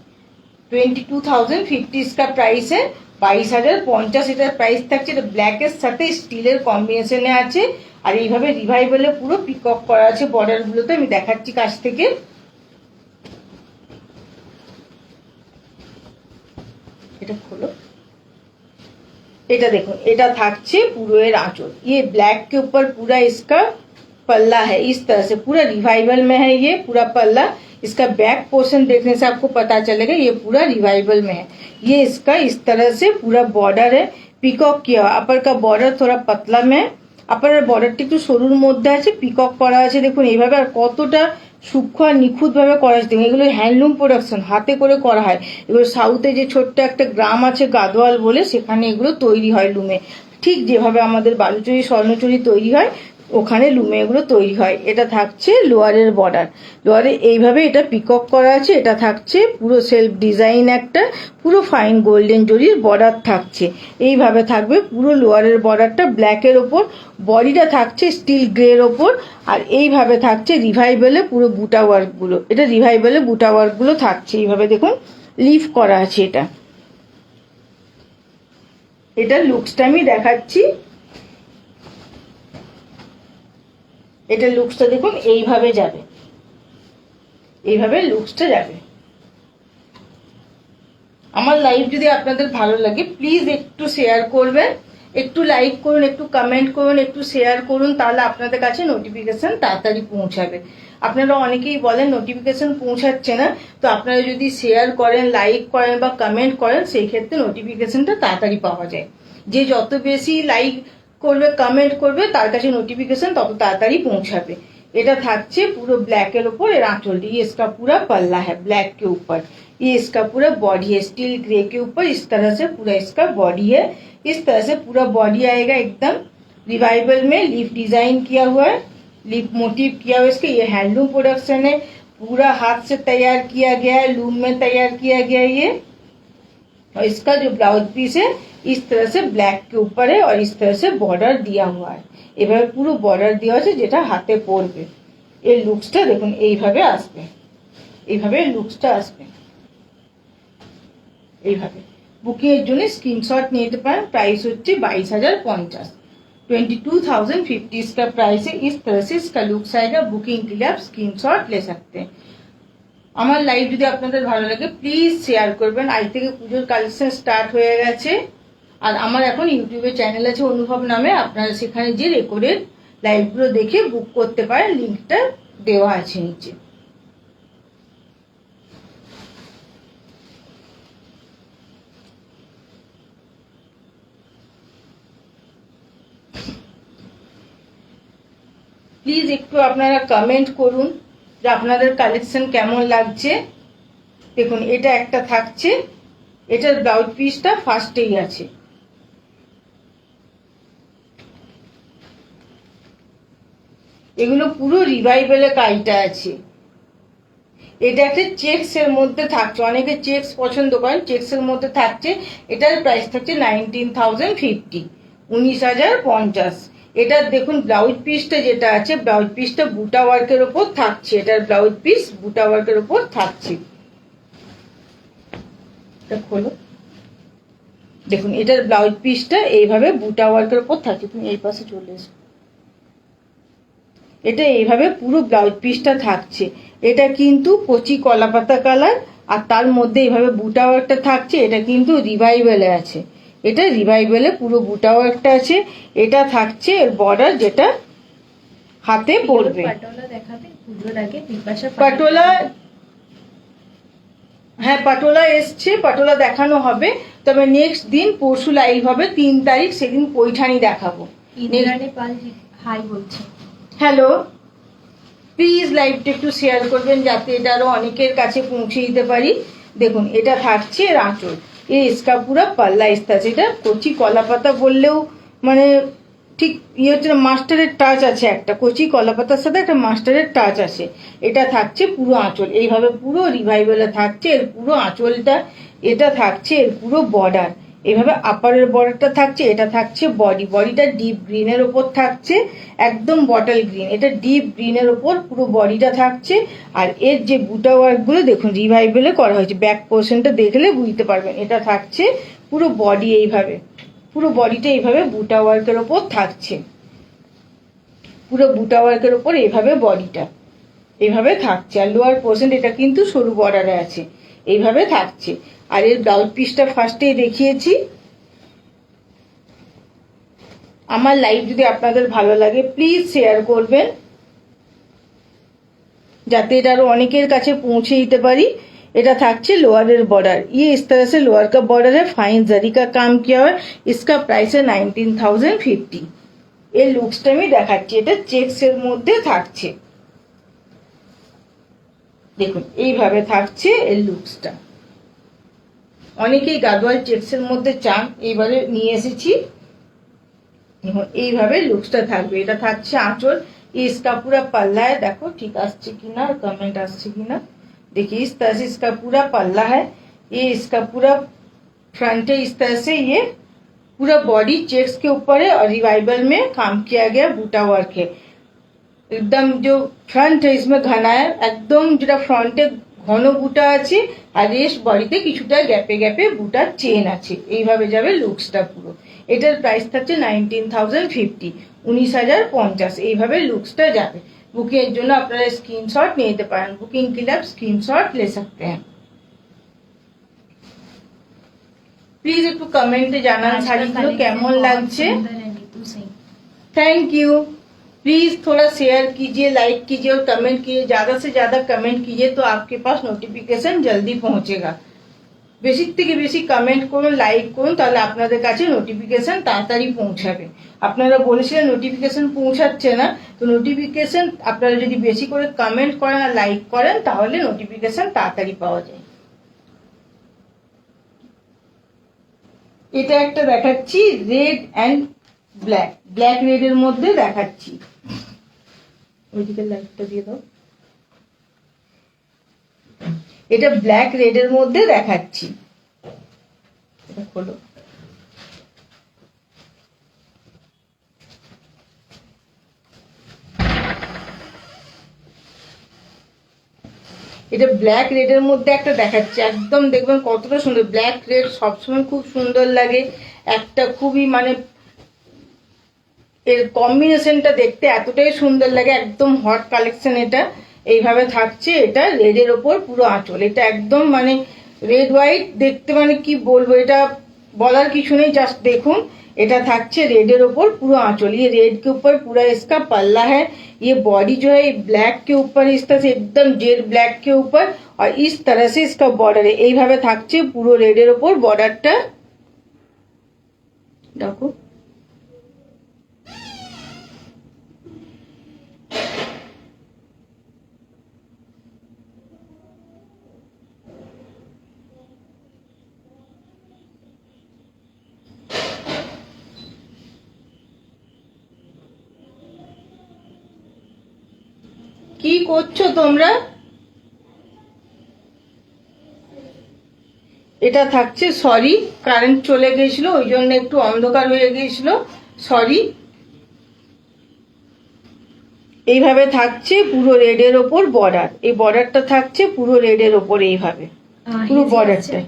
Speaker 1: 22,050 इसका प्राइस है, 22,050 এটার প্রাইস থাকছে। এটা ব্ল্যাকের সাথে স্টিলের কম্বিনেশনে আছে, আর এইভাবে রিভাইভেলে পুরো পিকক করা আছে বর্ডার গুলোতে। আমি দেখাচ্ছি কাছ থেকে, এটা খোলো, এটা দেখুন, এটা থাকছে পুরো এর আঁচল। ये ब्लैक के ऊपर पूरा इसका पल्ला है, इस तरह से पूरा रिवाइवल में है ये पूरा पल्ला। इसका बैक पोर्शन देखने से आपको पता चलेगा ये पूरा रिवाइवल में है। ये इसका इस तरह से पूरा बॉर्डर है, पिकॉक किया हुआ। अपर का बॉर्डर थोड़ा पतला में, अपर बॉर्डरটা একটু সরুর মধ্যে আছে, পিকক করা আছে দেখুন এইভাবে। আর কতটা সূক্ষ্ম আর নিখুঁত ভাবে করা আছে দেখুন। এগুলো হ্যান্ডলুম প্রোডাকশন, হাতে করে করা হয় এগুলো। সাউথে যে ছোট্ট একটা গ্রাম আছে গাদোয়াল বলে, সেখানে এগুলো তৈরি হয় লুমে, ঠিক যেভাবে আমাদের বালুচরি স্বর্ণচুরি তৈরি হয় ওখানে লুমে এগুলো তৈরি হয়। এটা থাকছে লোয়ারের বর্ডার, লোয়ারে এইভাবে এটা পিকক করা আছে। এটা থাকছে পুরো সেলফ ডিজাইন, একটা পুরো ফাইন গোল্ডেন জরির বর্ডার থাকছে। এইভাবে থাকবে পুরো লোয়ারের বর্ডারটা ব্ল্যাকের ওপর, বডিটা থাকছে স্টিল গ্রের ওপর। আর এইভাবে থাকছে রিভাইভেলে পুরো বুটা ওয়ার্কগুলো, এটা রিভাইভেলে বুটা ওয়ার্কগুলো থাকছে এইভাবে দেখুন, লিফ করা আছে। এটা এটার লুকসটা আমি দেখাচ্ছি, এটা লুকসটা দেখুন এইভাবে যাবে, এইভাবে লুকসটা যাবে। আমার লাইভ যদি আপনাদের ভালো লাগে প্লিজ একটু শেয়ার করবেন, একটু লাইক করুন, একটু কমেন্ট করুন, একটু শেয়ার করুন, তাহলে আপনাদের কাছে নোটিফিকেশন তাড়াতাড়ি পৌঁছাবে। আপনারা অনেকেই বলেন নোটিফিকেশন পৌঁছাচ্ছে না, তো আপনারা যদি শেয়ার করেন, লাইক করেন বা কমেন্ট করেন, সেই ক্ষেত্রে নোটিফিকেশনটা তাড়াতাড়ি পাওয়া যায়। যে যত বেশি লাইক করবে কমেন্ট করবে তার কাছে নোটিफिकेशन তত তাড়াতাড়ি পৌঁছাবে। এটা থাকছে পুরো ব্ল্যাক এর উপর এর आंचल, ये इसका पूरा पल्ला है ब्लैक के ऊपर, ये इसका पूरा बॉडी है स्टील ग्रे के ऊपर। इस तरह से पूरा इसका बॉडी है, इस तरह से पूरा बॉडी आएगा एकदम रिवाइवल में। लीफ डिजाइन किया हुआ है, लीफ मोटिव किया हुआ है इसके। ये हैंडलूम प्रोडक्शन है, पूरा हाथ से तैयार किया गया है, लूम में तैयार किया गया है ये। और इसका जो ब्लाउज पीस है इस तरह से ब्लैक के ऊपर है, और इस तरह से बॉर्डर दिया हुआ है। এভাবে পুরো বর্ডার দেওয়া আছে যেটা হাতে পড়বে। এর লুকসটা দেখুন এইভাবে আসবে, এইভাবে লুকসটা আসবে এইভাবে। বুকিং এর জন্য স্ক্রিনশট নিয়ে নিতে পারেন, প্রাইস হচ্ছে 22,050। 22,050 इसका प्राइस है। इस तरह से इसका लुक्स आएगा। बुकिंग के लिए आप स्क्रीनशॉट ले सकते हैं। আমার লাইভ যদি আপনাদের ভালো লাগে প্লিজ শেয়ার করবেন। আজ থেকে পুজোর কালেকশন স্টার্ট হয়ে গেছে, আর আমার এখন ইউটিউবে চ্যানেল আছে অনুভব নামে, আপনারা সেখানে যে রেকর্ডেড লাইভগুলো দেখে বুক করতে পারেন, লিঙ্কটা দেওয়া আছে নিচে। প্লিজ একটু আপনারা কমেন্ট করুন যে আপনাদের কালেকশন কেমন লাগছে। দেখুন এটা একটা থাকছে, এটার ব্লাউজ পিসটা ফার্স্টেই আছে। এগুলো পুরো রিভাইভেলে কাজটা আছে। এটা একটা চেক্স এর মধ্যে থাকছে, অনেকে চেক্স পছন্দ করেন, চেক্স এর মধ্যে থাকছে। এটার প্রাইস থাকছে 19,050, 19,050। এটার দেখুন ব্লাউজ পিসটা যেটা আছে, ব্লাউজ পিসটা বুটা ওয়ার্কের ওপর থাকছে, এটার ব্লাউজ পিস বুটা ওয়ার্কের ওপর থাকছে। এটা খোলো, দেখুন এটার ব্লাউজ পিসটা এইভাবে বুটা ওয়ার্কের ওপর থাকছে। তুমি এই পাশে চলে এসো, এটা এইভাবে পুরো ব্লাউজ পিসটা থাকছে। এটা কিন্তু কচি কলাপাতা কালার, আর তার মধ্যে এইভাবে বুটা ওয়ার্কটা থাকছে। এটা কিন্তু রিভাইভেলে আছে, এটা রিভাইভেলে পুরো বুটা ওয়ার্কটা আছে। এটা থাকছে এর বর্ডার, যেটা হাতে পড়বে।
Speaker 2: পাটোলা দেখাবে পুজোর আগে বিপাশা
Speaker 1: পাটোলা, হ্যাঁ পাটোলা এসছে, পাটোলা দেখানো হবে। তবে নেক্সট দিন পরশু লাইভ হবে 3 তারিখ, সেদিন পৈঠানি দেখাবো।
Speaker 2: ইন্দ্রাণী পাল হাই বলছে।
Speaker 1: হ্যালো, প্লিজ লাইভটা একটু শেয়ার করবেন যাতে এটা আরো অনেকের কাছে পৌঁছে দিতে পারি। দেখুন এটা থাকছে এর আঁচল, এই ইসকা পুরা পাল্লা ইস্তা আছে। এটা কচি কলাপাতা বললেও মানে ঠিক ইয়ে হচ্ছে না, মাস্টারের টাচ আছে, একটা কচি কলাপাতার সাথে একটা মাস্টারের টাচ আছে। এটা থাকছে পুরো আঁচল, এইভাবে পুরো রিভাইভেলে থাকছে এর পুরো আঁচলটা। এটা থাকছে এর পুরো বর্ডার, এইভাবে আপারের বর্ডারটা থাকছে। এটা থাকছে বডি, বডিটা ডিপ গ্রিনের ওপর থাকছে, একদম বটল গ্রিন। এটা ডিপ গ্রিনের ওপর পুরো বডিটা থাকছে। আর এর যে বুটা ওয়ার্কগুলো দেখুন রিভাইভেলে করা হয়েছে, ব্যাক পোর্শনটা দেখলে বুঝতে পারবেন। এটা থাকছে পুরো বডি, এইভাবে পুরো বডিটা এইভাবে বুটা ওয়ার্কের ওপর থাকছে, পুরো বুটা ওয়ার্কের ওপর এইভাবে বডিটা এইভাবে থাকছে। আর লোয়ার পোর্শন এটা কিন্তু সরু বর্ডারে আছে, এইভাবে থাকছে। আর এর ব্লাউজ পিসটা ফার্স্টেই দেখিয়েছি। আমার লাইভ যদি আপনাদের ভালো লাগে প্লিজ শেয়ার করবেন যাতে এটা আরো অনেকের কাছে পৌঁছে দিতে পারি। এটা থাकছে लोअर बॉर्डर, ये इस तरह से लोअर का बॉर्डर है, फाइन जरी का काम किया हुआ है। इसका प्राइस है 19,050। এর লুকসটা আমি দেখাচ্ছি, এটা চেকস এর মধ্যে থাকছে, দেখুন এইভাবে থাকছে এর লুকসটা। অনেকেই গাদোয়াল চেকস এর মধ্যে চান, এইবারে নিয়ে এসেছি। দেখুন এইভাবে লুকসটা থাকবে। এটা থাকছে আঁচল, इसका पूरा पल्ला है। देखो ठीक আসছে কিনা, कमेंट আসছে কিনা देखिए। इस तरह से इसका पूरा पल्ला है, ये इसका पूरा फ्रंट है। इस तरह से ये पूरा बॉडी चेक्स के ऊपर है और रिवाइवल में काम किया गया बूटा वर्क है। एकदम जो फ्रंट है इसमें घना है, एकदम যেটা ফ্রন্টে ঘন বুটা আছে, আর রেস্ট বডিতে কিছুটা গ্যাপে গ্যাপে বুটার চেন আছে। এইভাবে যাবে লুকসটা পুরো। এটার প্রাইস থাকছে 19,050, 19,050। এইভাবে লুকসটা যাবে। বুকিং এর জন্য আপনারা স্ক্রিনশট নিয়ে নিতে পারেন, বুকিং के लिए आप स्क्रीनशॉट ले सकते हैं। প্লিজ একটু কমেন্টে জানান শাড়িগুলো কেমন লাগছে। Thank you. प्लीज थोड़ा शेयर कीजिए, लाइक कीजिए और कमेंट कीजिए। ज्यादा से ज्यादा कमेंट कीजिए तो आपके पास নোটিফিকেশন জলদি পৌঁছেगा। বেশি থেকে বেশি কমেন্ট করুন, লাইক করুন, তাহলে আপনাদের কাছে নোটিফিকেশন তাড়াতাড়ি পৌঁছাবে। আপনারা বলেছিলেন নোটিফিকেশন পৌঁছাচ্ছে না, তো নোটিফিকেশন আপনারা যদি বেশি করে কমেন্ট করেন আর লাইক করেন তাহলে নোটিফিকেশন তাড়াতাড়ি পাওয়া যায়। এটা একটা দেখাচ্ছি red and black, black red এর মধ্যে দেখাচ্ছি। ওইদিকে লাইটটা দিয়ে দাও। এটা ব্ল্যাক রেড এর মধ্যে দেখাচ্ছি, এটা খোলো। এটা ব্ল্যাক রেড এর মধ্যে একটা দেখাচ্ছি, একদম দেখবেন কতটা সুন্দর। ব্ল্যাক রেড সবসময় খুব সুন্দর লাগে, একটা খুবই মানে এর কম্বিনেশনটা দেখতে এতটাই সুন্দর লাগে, একদম হট কালেকশন। এটা এইভাবে থাকছে, এটা রেডের ওপর পুরো আঁচল। এটা একদম মানে রেড হোয়াইট দেখতে, মানে কি বলবো, এটা বলার কিছু নেই, জাস্ট দেখুন। এটা থাকছে रेड ऊपर पूरा आंचल, ये रेड के ऊपर पूरा इसका पल्ला है। ये बॉडी जो है ब्लैक के ऊपर इस तरह से एकदम जेड ब्लैक के ऊपर और इस तरह से इसका बॉर्डर है। এইভাবে থাকছে পুরো রেডের উপর বর্ডারটা, দেখো। কি করছো তোমরা? এটা থাকছে, সরি কারেন্ট চলে গিয়েছিল ওই জন্য একটু অন্ধকার হয়ে গিয়েছিল, সরি। এইভাবে থাকছে পুরো রেডের ওপর বর্ডার, এই বর্ডারটা থাকছে পুরো রেডের ওপর এইভাবে পুরো বর্ডারটা।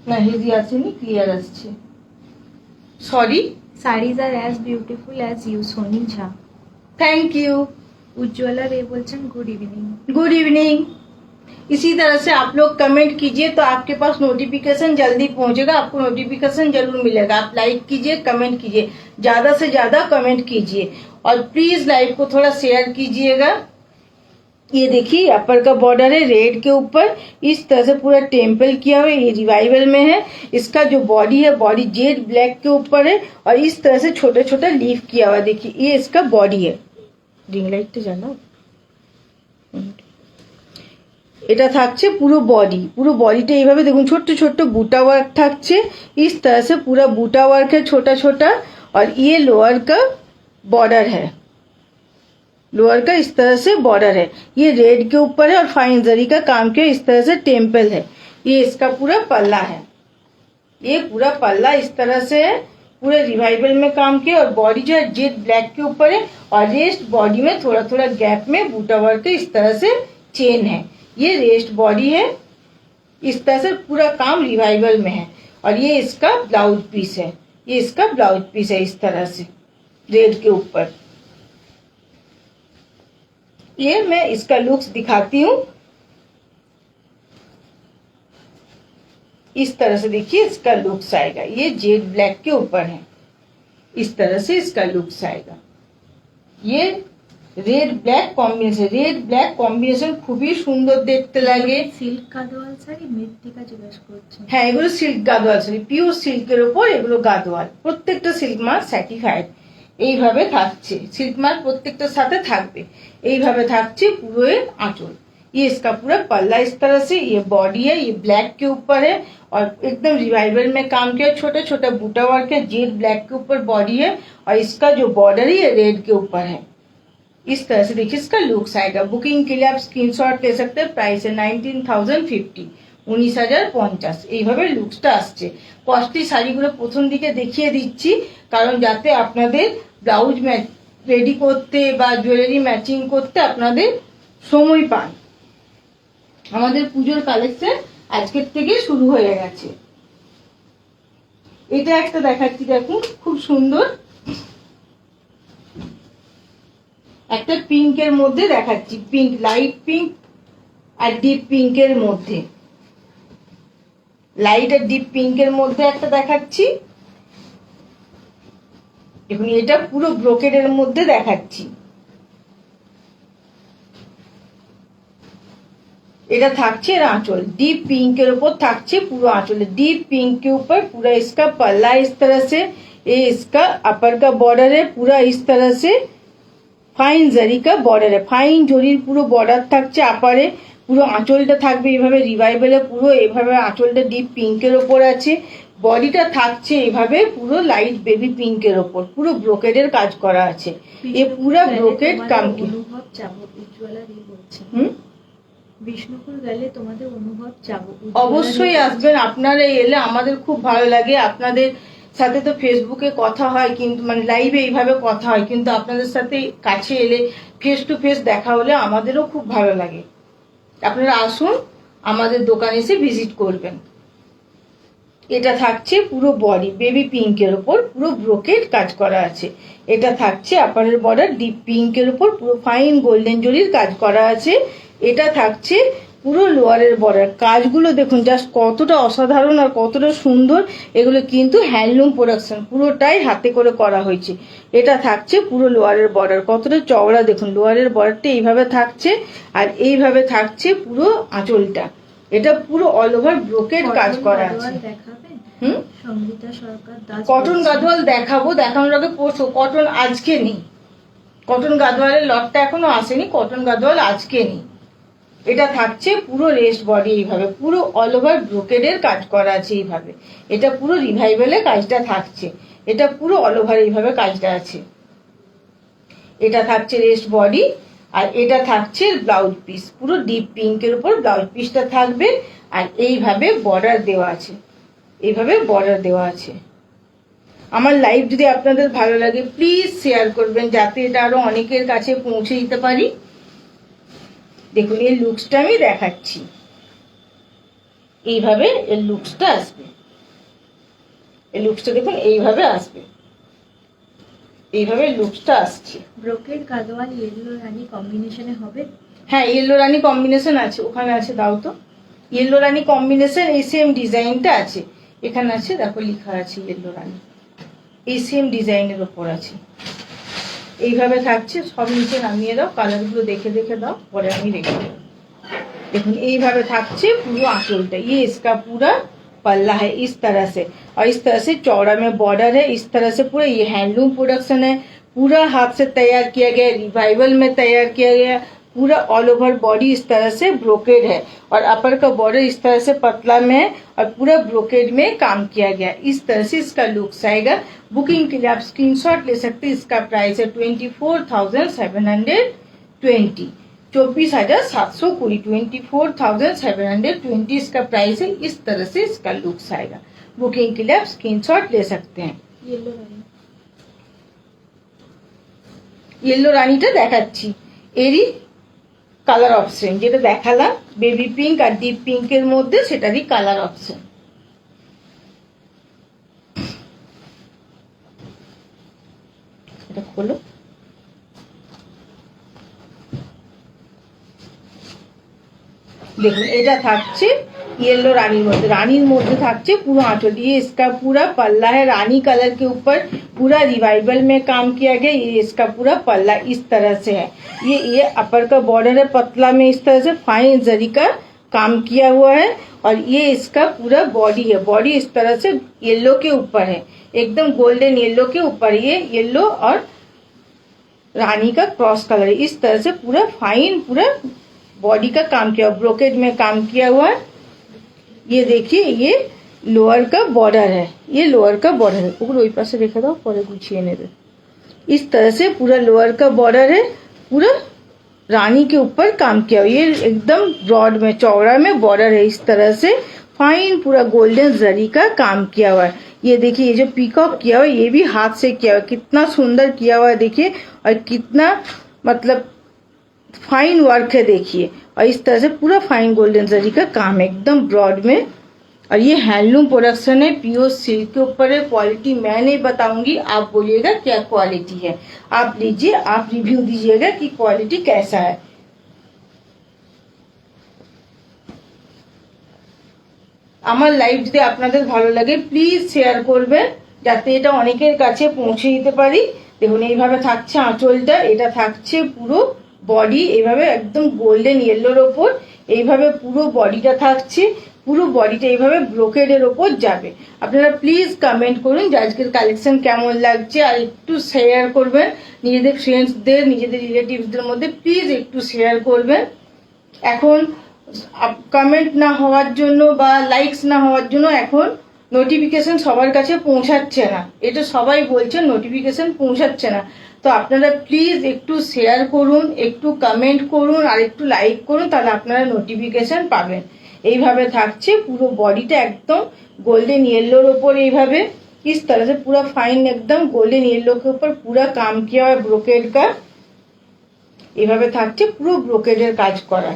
Speaker 1: না হেভি আসেনি, ক্লিয়ার আসছে, sorry.
Speaker 2: Saris are as beautiful as you Soni Jha.
Speaker 1: Thank you.
Speaker 2: Ujjwala Ray बोलचन गुड इवनिंग।
Speaker 1: Good evening. इसी तरह से आप लोग कमेंट कीजिए तो आपके पास नोटिफिकेशन जल्दी पहुंचेगा, आपको नोटिफिकेशन जरूर मिलेगा। आप लाइक कीजिए, कमेंट कीजिए, ज्यादा से ज्यादा कमेंट कीजिए और प्लीज लाइव को थोड़ा शेयर कीजिएगा। ये देखिए अपर का बॉर्डर है रेड के ऊपर, इस तरह से पूरा टेम्पल किया हुआ है, ये रिवाइवल में है। इसका जो बॉडी है बॉडी जेड ब्लैक के ऊपर है और इस तरह से छोटा छोटा लीफ किया हुआ है। देखिए ये इसका बॉडी है। रिंग लाइट तो জানাও। এটা থাকছে পুরো বডি, পুরো বডিটা এইভাবে দেখুন ছোট্ট ছোট্ট बूटा वर्क থাকছে, इस तरह से पूरा बूटा वर्क है छोटा छोटा। और ये लोअर का बॉर्डर है, लोअर का इस तरह से बॉर्डर है, ये रेड के ऊपर है और फाइन जरी का काम किया, इस तरह से टेम्पल है। ये इसका पूरा पल्ला है, ये पूरा पल्ला इस तरह से है, पूरे रिवाइवल में काम किया। और बॉडी जो है जेड ब्लैक के ऊपर है और रेस्ट बॉडी में थोड़ा थोड़ा गैप में बूटा वर्क इस तरह से चेन है। ये रेस्ट बॉडी है, इस तरह से पूरा काम रिवाइवल में है। और ये इसका ब्लाउज पीस है, ये इसका ब्लाउज पीस है इस तरह से रेड के ऊपर। ये मैं इसका लुक्स दिखाती हूँ, इस तरह से देखिए इसका लुक्स आएगा। ये जेड ब्लैक के ऊपर है, इस तरह से इसका लुक्स आएगा। ये red black combination, red black combination খুবই সুন্দর দেখতে লাগে।
Speaker 2: সিল্ক গাদোয়াল শাড়ি মৃত্তিকা জিজ্ঞেস করছে।
Speaker 1: হ্যাঁ এগুলো সিল্ক গাদোয়াল শাড়ি, পিওর সিল্কের উপর এগুলো গাদোয়াল, প্রত্যেকটা সিল্ক মার্ক সার্টিফাইড। এইভাবে থাকছে সিল্ক মার্ক প্রত্যেকটার সাথে থাকবে। এইভাবে থাকছে পুরো आंचल। ये इसका पूरा पल्ला इस तरह से, ये बॉडी है, ये ब्लैक के ऊपर है और एकदम रिवाइवल में काम किया, छोटा छोटा बूटा वर्क है, जेड ब्लैक के ऊपर बॉडी है और इसका जो बॉर्डर है ये रेड के ऊपर है। इस तरह से देखिए इसका लुक्स आएगा। बुकिंग के लिए आप स्क्रीनशॉट ले सकते हैं। प्राइस है 19,050, 19,050। এইভাবে লুকসটা আসছে। কস্টলি শাড়িগুলো প্রথম দিকে দেখিয়ে দিচ্ছি কারণ যাতে আপনাদের ব্লাউজ রেডি করতে বা জুয়েলারি ম্যাচিং করতে আপনাদের সময় পান। আমাদের পুজোর কালেকশন আজকের থেকে শুরু হয়ে গেছে। এটা একটা দেখাচ্ছি, দেখুন খুব সুন্দর একটা পিঙ্কের মধ্যে দেখাচ্ছি, পিঙ্ক, লাইট পিঙ্ক আর ডিপ পিঙ্কের মধ্যে, লাইট আর ডিপ পিঙ্কের মধ্যে একটা দেখাচ্ছি। দেখুন এটা পুরো ব্রোকেডের মধ্যে দেখাচ্ছি। এটা থাকছে এর आंचल, डीप पिंक के ऊपर থাকছে পুরো आंचल। डीप पिंक के ऊपर पूरा इसका पल्ला इस तरह से, ये इसका अपर का बॉर्डर है पूरा इस तरह से, फाइन जरी का बॉर्डर है, फाइन जरिর পুরো বর্ডার থাকছে আপারে। পুরো আঁচলটা থাকবে এইভাবে রিভাইভেলে, পুরো এইভাবে আঁচলটা ডিপ পিঙ্কের ওপর আছে। বডিটা থাকছে এইভাবে পুরো লাইট বেবি পিঙ্কের ওপর, পুরো ব্রোকেডের কাজ করা আছে। এ পুরো ব্রোকেড কাম কি
Speaker 2: অনুভব চাবো উজ্জ্বলা রে বলছে। বিষ্ণুপুর গেলে তোমাদের অনুভব চাবো।
Speaker 1: অবশ্যই আসবেন, আপনারা এলে আমাদের খুব ভালো লাগে। আপনাদের সাথে তো ফেসবুকে কথা হয় কিন্তু মানে লাইভে এইভাবে কথা হয়, কিন্তু আপনাদের সাথে কাছে এলে ফেস টু ফেস দেখা হলে আমাদেরও খুব ভালো লাগে। আপনারা আসুন, আমাদের দোকানে এসে ভিজিট করবেন। এটা থাকছে পুরো বডি বেবি পিঙ্কের উপর, পুরো ব্রোকেড কাজ করা আছে। এটা থাকছে আপারের বর্ডার ডিপ পিঙ্কের উপর, পুরো ফাইন গোল্ডেন জরির কাজ করা আছে। এটা থাকছে পুরো লোয়ারের বর্ডার। কাজগুলো দেখুন জাস্ট কতটা অসাধারণ আর কতটা সুন্দর। এগুলো কিন্তু হ্যান্ডলুম প্রোডাকশন, পুরোটাই হাতে করে করা হয়েছে। এটা থাকছে পুরো লোয়ারের বর্ডার, কতটা চওড়া দেখুন। লোয়ারের বর্ডারটা এইভাবে থাকছে আর এইভাবে থাকছে পুরো আঁচলটা। এটা পুরো অল ওভার ব্রোকেড কাজ করা আছে। কটন গাদোয়াল দেখাবো, দেখানোর আগে পরশু কটন আজকে নেই, কটন গাদোয়ালের লটটা এখনো আসেনি, কটন গাদোয়াল আজকে নেই। এটা থাকছে পুরো রেস্ট বডি এইভাবে, পুরো অল ওভার ব্রোকেডের কাজ করা আছে এইভাবে। এটা পুরো রিভাইভেলে কাজটা থাকছে, এটা পুরো অল ওভার এইভাবে কাজটা আছে। এটা থাকছে রেস্ট বডি আর এটা থাকছে ব্লাউজ পিস, পুরো ডিপ পিঙ্কের উপর ব্লাউজ পিসটা থাকবে। আর এইভাবে বর্ডার দেওয়া আছে, এইভাবে বর্ডার দেওয়া আছে। আমার লাইভ যদি আপনাদের ভালো লাগে প্লিজ শেয়ার করবেন, যাতে এটা আরো অনেকের কাছে পৌঁছে দিতে পারি। দেখুন এর লুকসটা আমি দেখাচ্ছি, এইভাবে এর লুকসটা আসবে। এই লুকসটা দেখুন এইভাবে আসবে, এইভাবে লুকসটা আসছে।
Speaker 2: ব্রোকেড গাদোয়াল ইয়েলো রানী কম্বিনেশনে হবে?
Speaker 1: হ্যাঁ, ইয়েলো রানী কম্বিনেশন আছে, ওখানে আছে, দাও তো। ইয়েলো রানী কম্বিনেশন এই সেম ডিজাইনটা আছে, এখানে আছে, দেখো লেখা আছে ইয়েলো রানী, এই সেম ডিজাইনের ওপর আছে। এইভাবে থাকছে, সব নিচে নামিয়ে দাও, কালারগুলো দেখে দেখে দাও, পরে আমি রেখে দেবো। देखो এইভাবে থাকছে পুরো आंचलটা। ये इसका पूरा पल्ला है इस तरह से, और इस तरह से चौड़ा में बॉर्डर है। इस तरह से पूरा ये हैंडलूम प्रोडक्शन है, पूरा हाथ से तैयार किया गया, रिवाइवल में तैयार किया गया। पूरा ऑल ओवर बॉडी इस तरह से ब्रोकेड है, और अपर का बॉर्डर इस तरह से पतला में है, और पूरा ब्रोकेड में काम किया गया। इस तरह से इसका लुक्स आएगा। बुकिंग के लिए आप स्क्रीनशॉट ले सकते हैं। इसका प्राइस है 24,720, 24,720, 24,720 इसका प्राइस है। इस तरह से इसका लुक्स आएगा। बुकिंग के लिए आप स्क्रीनशॉट ले सकते हैं। येलो रानीটা দেখাচ্ছি, এরই কালার অপশন যেটা দেখালাম বেবি পিঙ্ক আর ডিপ পিঙ্কের মধ্যে, সেটারই কালার অপশন। এটা খোলো, देखो এটা থাকছে येलो रानी मध्य, रानी मध्य থাকছে पूरा आंचल। ये इसका पूरा पल्ला है, रानी कलर के ऊपर पूरा रिवाइवल में काम किया गया। ये इसका पूरा पल्ला इस तरह से है। ये अपर का बॉर्डर है पतला में, इस तरह से फाइन जरी का काम किया हुआ है। और ये इसका पूरा बॉडी है, बॉडी इस तरह से येलो के ऊपर है, एकदम गोल्डन येलो के ऊपर। ये येलो और रानी का क्रॉस कलर है। इस तरह से पूरा फाइन पूरा बॉडी का काम किया, ब्रोकेड में काम किया हुआ है। ये देखिए ये लोअर का बॉर्डर है, ये लोअर का बॉर्डर है। ऊपर वही पास रेखा दो, परे गुछिए नेबे। इस तरह से पूरा लोअर का बॉर्डर है, पूरा रानी के ऊपर काम किया हुआ। ये एकदम ब्रॉड में चौड़ा में बॉर्डर है। इस तरह से फाइन पूरा गोल्डन जरी का काम किया हुआ है। ये देखिए ये जो पीकॉक किया हुआ है ये भी हाथ से किया हुआ है, कितना सुंदर किया हुआ है देखिए, और कितना मतलब फाइन वर्क है देखिए। और इस तरह से पूरा फाइन गोल्डन जरी का काम है एकदम ब्रॉड में। और ये हैंडलूम प्रोडक्शन है, प्योर सिल्क के ऊपर है। क्वालिटी मैं नहीं बताऊंगी, आप बोलिएगा क्या क्वालिटी है। आप लीजिए, आप रिव्यू दीजिएगा कि क्वालिटी कैसा है। আমার লাইভ যদি আপনাদের ভালো লাগে প্লিজ শেয়ার করবেন, যাতে এটা অনেকের কাছে পৌঁছে দিতে পারি। দেখুন এইভাবে থাকছে আঁচলটা, এটা থাকছে পুরো বডি এইভাবে একদম গোল্ডেন ইয়েলোর ওপর। এইভাবে পুরো বডিটা থাকছে, পুরো বডিটা এইভাবে ব্রোকেডের ওপর যাবে। আপনারা প্লিজ কমেন্ট করুন যে আজকের কালেকশন কেমন লাগছে, আর একটু শেয়ার করবেন নিজেদের ফ্রেন্ডসদের, নিজেদের রিলেটিভসদের মধ্যে প্লিজ একটু শেয়ার করবেন। এখন কমেন্ট না হওয়ার জন্য বা লাইকস না হওয়ার জন্য এখন নোটিফিকেশন সবার কাছে পৌঁছাচ্ছে না, এটা সবাই বলছেন নোটিফিকেশন পৌঁছাচ্ছে না। তো আপনারা প্লিজ একটু শেয়ার করুন, একটু কমেন্ট করুন, আর একটু লাইক করুন, তাহলে আপনারা নোটিফিকেশন পাবেন। এইভাবে থাকছে পুরো বডিটা একদম गोल्डन येलो ऊपर এইভাবে इस तरह से पूरा फाइन एकदम गोल्डन येलो के ऊपर पूरा काम किया हुआ है ब्रोकेड का। এইভাবে থাকছে পুরো ব্রোকেডের কাজ করা।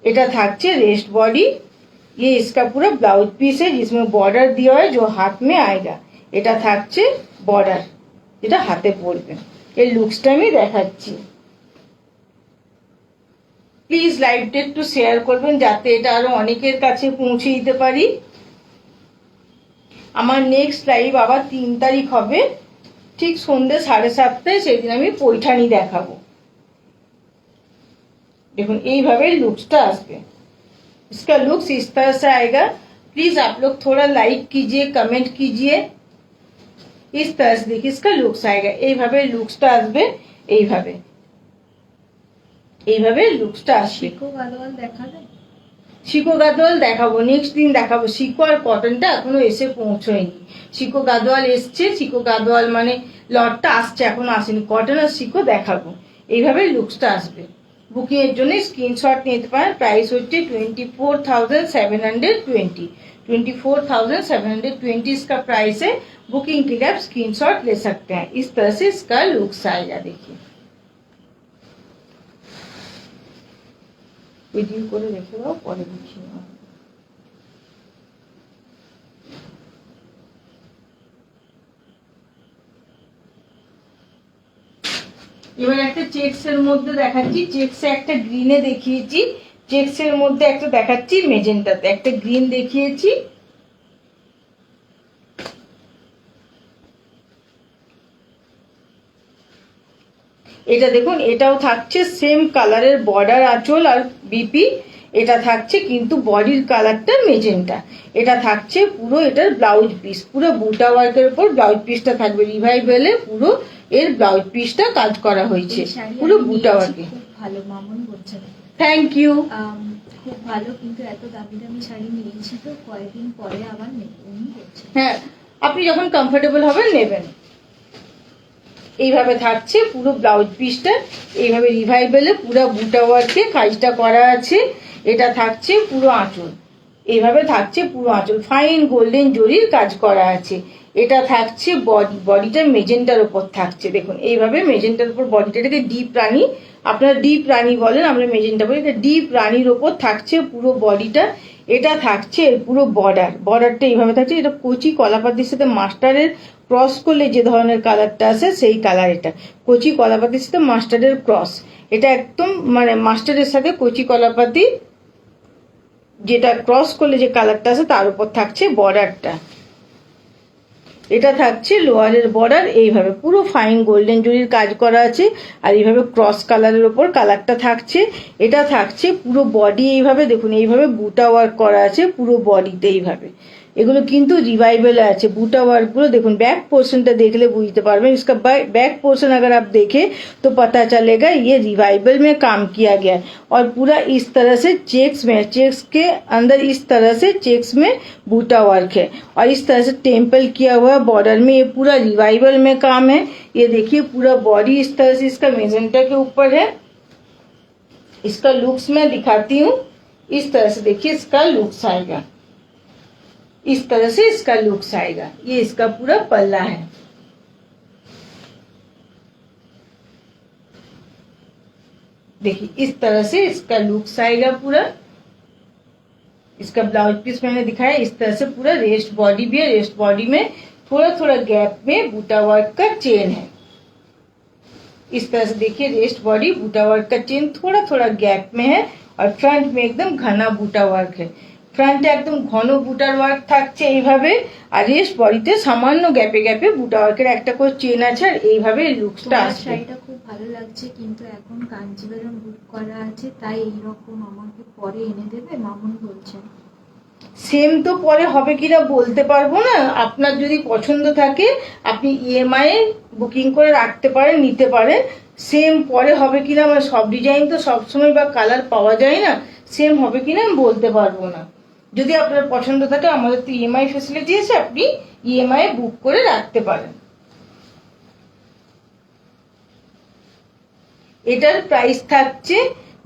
Speaker 1: এটা থাকছে रेस्ट बॉडी। ये इसका पूरा ब्लाउज पीस है जिसमें बॉर्डर दिया है जो हाथ में आएगा। এটা থাকছে বর্ডার যেটা হাতে পড়বে। এই লুকসটা আমি দেখাচ্ছি। প্লিজ লাইভটা একটু শেয়ার করবেন যাতে এটা আরো অনেকের কাছে পৌঁছে দিতে পারি। আমার নেক্সট লাইভ আবার 3 তারিখ হবে, ঠিক সন্ধ্যে 7:30টায়। সেদিন আমি পৈঠানি দেখাবো। देखो এইভাবে लुक्सটা আসবে। इसका लुक्स इस तरह से आएगा। प्लीज आप लोग थोड़ा लाइक कीजिए, कमेंट कीजिए। इस तरह से देखिए इसका लुक्स आएगा। এইভাবে লুকসটা আসবে, এইভাবে এইভাবে লুকসটা আসবে।
Speaker 2: শিকো গাদোয়াল দেখাবে?
Speaker 1: শিকো গাদোয়াল দেখাবো, নেক্সট দিন দেখাবো। শিকো আর কটনটা এখনো এসে পৌঁছয়নি। শিকো গাদোয়াল এসছে, শিকো গাদোয়াল মানে লটটা আসছে, এখনো আসেনি। কটন আর শিকো দেখাবো। এইভাবে লুকসটা আসবে। বুকিং এর জন্য স্ক্রিনশট নিতে পারেন। প্রাইস হচ্ছে 24,720, 24,720 इसका प्राइस है। बुकिंग के लिए आप स्क्रीनशॉट ले सकते हैं। इस तरह से इसका लुक्स आएगा। देखिए वीडियो করে রেখে দাও, পরে দেখিয়ে দাও। এবার একটা চেকস এর মধ্যে দেখাচ্ছি, চেকসে একটা গ্রিনে দেখিয়েছি, চেকস এর মধ্যে একটা দেখাচ্ছি মেজেন্টাতে, একটা গ্রিন দেখিয়েছি, এটা দেখুন এটাও থাকছে সেম কালারের বর্ডার আঁচল আর বিপি, এটা থাকছে কিন্তু বডির কালারটা মেজেন্টা, এটা থাকছে পুরো এটার ব্লাউজ পিস, পুরো বুটা ওয়ার্কের উপর ব্লাউজ পিসটা থাকবে, রিভাইভেলে পুরো এর ব্লাউজ পিসটা কাজ করা হয়েছে পুরো বুটা ওয়ার্কে।
Speaker 2: খুব ভালো মামুন বলছেন,
Speaker 1: থ্যাংক ইউ।
Speaker 2: খুব ভালো, কিন্তু এত দামি দামি শাড়ি নিয়েছি তো কয়েকদিন পরে আবার নেব উনি বলছেন।
Speaker 1: হ্যাঁ আপনি যখন কমফোর্টেবল হবেন নেবেন। এইভাবে থাকছে পুরো ব্লাউজ পিসটা, এইভাবে রিভাইভেলে পুরো বুটা ওয়ার্কে কাজটা করা আছে, এটা থাকছে পুরো আঁচল, এইভাবে থাকছে পুরো আঁচল, ফাইন গোল্ডেন জরির কাজ করা আছে, এটা থাকছে বডি, বডিটা মেজেন্টার উপর থাকছে, দেখুন এইভাবে মেজেন্টার উপর বডিটা, এটাকে ডিপ রানী, আপনারা ডিপ রানী বলেন, আমরা মেজেন্টা বলি, এটা ডিপ রানীর ওপর থাকছে পুরো বডিটা, এটা থাকছে এর পুরো বর্ডার, বর্ডারটা এইভাবে থাকছে, এটা কচি কলাপাতির সাথে মাস্টারের ক্রস করলে যে ধরনের কালারটা আসে সেই কালার, এটা কচি কলাপাতির সাথে মাস্টারের ক্রস, এটা একদম মানে মাস্টারের সাথে কচি কলাপাতি যেটা ক্রস করলে যে কালারটা আছে তার উপর থাকছে বর্ডারটা, এটা থাকছে লোয়ারের বর্ডার, এইভাবে পুরো ফাইন গোল্ডেন জরির কাজ করা আছে, আর এইভাবে ক্রস কালারের ওপর কালারটা থাকছে, এটা থাকছে পুরো বডি, এইভাবে দেখুন এইভাবে বুটা ওয়ার্ক করা আছে পুরো বডিতে, এইভাবে এগুলো কিন্তু रिवाइबल আছে बूटा वर्क गुलो। देखुन बैक पोर्शन देखले बुझते पारबें, इसका बैक पोर्शन अगर आप देखें तो पता चलेगा ये रिवाइबल में काम किया गया है। और पूरा इस तरह से चेक्स में, चेक्स के अंदर इस तरह से चेक्स में बूटा वर्क है और इस तरह से टेम्पल किया हुआ बॉर्डर में, ये पूरा रिवाइबल में काम है। ये देखिए पूरा बॉडी इस तरह से इसका मेजेंटा के ऊपर है। इसका लुक्स मैं दिखाती हूँ, इस तरह से देखिए इसका लुक्स आएगा, इस तरह से इसका लुक्स आएगा। ये इसका पूरा पल्ला है। देखिए इस तरह से इसका लुक्स आएगा पूरा। इसका ब्लाउज पीस मैंने दिखाया, इस तरह से पूरा रेस्ट बॉडी भी है। रेस्ट बॉडी में थोड़ा थोड़ा गैप में बूटा वर्क का चेन है। इस तरह से देखिए रेस्ट बॉडी, बूटा वर्क का चेन थोड़ा थोड़ा गैप में है और फ्रंट में एकदम घना बूटा वर्क है। फ्रंटे एकदम घन बुटार ওয়ার্ক থাকছে এইভাবে, আর রেস্ট বডিতে সামান্য গ্যাপে গ্যাপে বুটা ওয়ার্কের একটা করে চেন আছে, আর এইভাবে লুকসটা আসছে।
Speaker 2: শাড়িটা খুব ভালো লাগছে, কিন্তু এখন কাঞ্জিভারম বুক করা আছে, তাই এইরকম আমাকে পরে এনে দেবে মামুন বলছেন।
Speaker 1: সেম তো পরে হবে কিনা বলতে পারবো না, আপনার যদি পছন্দ থাকে আপনি ইএমআই বুকিং করে রাখতে পারেন, নিতে পারেন। সেম পরে হবে কিনা, মানে সব ডিজাইন তো সবসময় বা কালার পাওয়া যায় না, সেম হবে কিনা আমি বলতে পারবো না। যদি আপনার পছন্দ থাকে আমাদের তো ইএমআই ফ্যাসিলিটি আছে, আপনি ইএমআই বুক করে রাখতে পারেন। এটার प्राइस থাকছে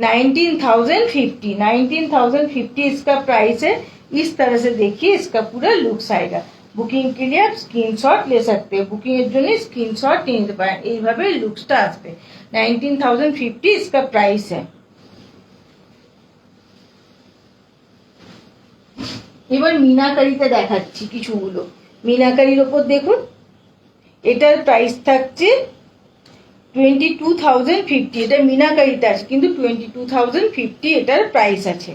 Speaker 1: 19,050। 19,050 इसका प्राइस है। इस तरह से देखिए इसका पूरा लुक्स आएगा। बुकिंग के लिए आप स्क्रीनशॉट ले सकते हैं, बुकिंग এর জন্য স্ক্রিনশট নিয়ে নিতে পারেন। এইভাবে লুকসটা আসবে। 19,050 इसका प्राइस है। এবার মিনাকারিতে দেখাচ্ছি কিছুগুলো। মিনাকারির উপর দেখুন, এটার প্রাইস থাকছে 22,050। এটা মিনাকারিতে আছে কিন্তু 22,050 এটার প্রাইস আছে।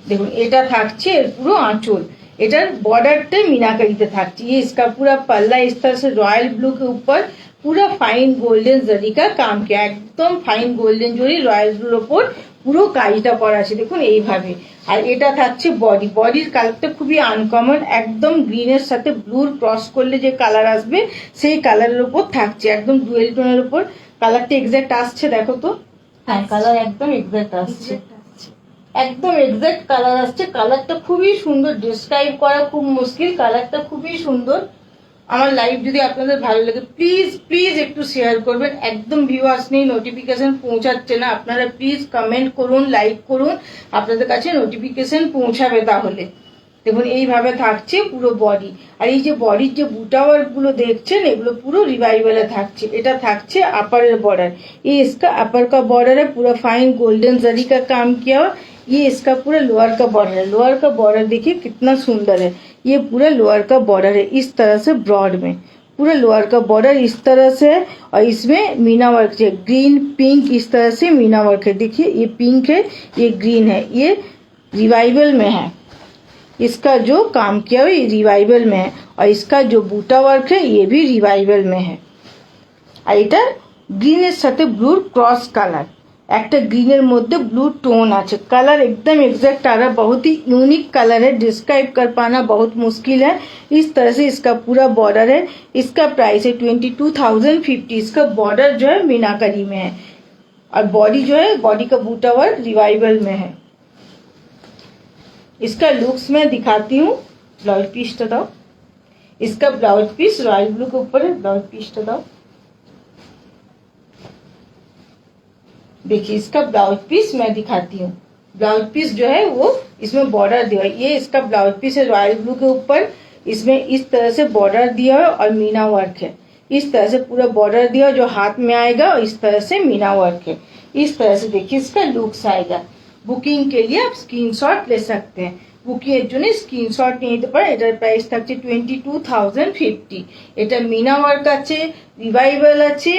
Speaker 1: দেখুন এটা থাকছে পুরো आंचल, এটার बॉर्डरটা মিনাকারিতে থাকছে। ये इसका पूरा पल्ला इस तरह से रॉयल ब्लू के ऊपर पूरा फाइन गोल्डन जरी का काम किया, एकदम फाइन गोल्डन जरी रॉयल ब्लूर ওপর পুরো কাজটা করা আছে দেখুন এইভাবে। আর এটা থাকছে বডি, বডির কালারটা খুবই আনকমন, একদম গ্রিনের সাথে ব্লুর ক্রস করলে যে কালার আসবে সেই কালারের উপর থাকছে, একদম ডুয়েল টোনের উপর। কালারটা এক্সাক্ট আসছে দেখো তো, হ্যাঁ কালার একদম এক্সাক্ট আসছে, একদম এক্সাক্ট কালার আসছে। কালারটা খুবই সুন্দর, ডিসক্রাইব করা খুব মুশকিল, কালারটা খুবই সুন্দর। আমার লাইভ যদি আপনাদের ভালো লাগে প্লিজ প্লিজ একটু শেয়ার করবেন। একদম ভিউয়ার্স নেই, নোটিফিকেশন পৌঁছাচ্ছে না, আপনারা প্লিজ কমেন্ট করুন, লাইক করুন, আপনাদের কাছে নোটিফিকেশন পৌঁছাবে। তাহলে দেখুন এইভাবে থাকছে পুরো বডি। আর এই যে বডির যে বুটা ওয়ার্ক গুলো দেখছেন এগুলো পুরো রিভাইভালে থাকছে। এটা থাকছে अपर बॉर्डर, ये इसका अपर का बॉर्डर है, पूरा फाइन गोल्डन जरी का काम किया हुआ। ये इसका पूरा लोअर का बॉर्डर है। लोअर का बॉर्डर देखिए कितना सुंदर है, ये पूरा लोअर का बॉर्डर है इस तरह से ब्रॉड में, पूरा लोअर का बॉर्डर इस तरह से है। और इसमें मीना वर्क है, ग्रीन पिंक इस तरह से मीना वर्क है। देखिए ये पिंक है, ये ग्रीन है, ये रिवाइवल में है। इसका जो काम किया हुआ ये रिवाइवल में है। और इसका जो बूटा वर्क है ये भी रिवाइवल में है। আর এটা গ্রিনের সাথে ব্লুর ক্রস কালার, একটা গ্রিনের মধ্যে ब्लू टोन আছে। कलर एकदम एग्जैक्ट आ रहा है, बहुत ही यूनिक कलर है, डिस्क्राइब कर पाना बहुत मुश्किल है। इस तरह से इसका पूरा बॉर्डर है। इसका प्राइस है 22,050। इसका बॉर्डर जो है मीनाकारी में है और बॉडी जो है बॉडी का बूटा वर्क रिवाइवल में है। इसका लुक्स मैं दिखाती हूँ। ब्लाउज पीसটা দাও। इसका ब्लाउज पीस रॉयल ब्लू के ऊपर है। ब्लाउज पीसটা দাও। देखिए इसका ब्लाउज पीस मैं दिखाती हूँ। ब्लाउज पीस जो है वो इसमें बॉर्डर दिया है। ये इसका ब्लाउज पीस है रॉयल ब्लू के ऊपर, इसमें इस तरह से बॉर्डर दिया है और मीना वर्क है। इस तरह से पूरा बॉर्डर दिया जो हाथ में आएगा और इस तरह से मीना वर्क है। इस तरह से देखिए इसका लुक्स आएगा। বুকিং के लिए आप स्क्रीनशॉट ले सकते हैं। বুকিং এর জন্য স্ক্রিনশট নিয়ে নিতে পারেন। এটার প্রাইস থাকছে 22,050। এটা মিনা ওয়ার্ক আছে, রিভাইভাল আছে,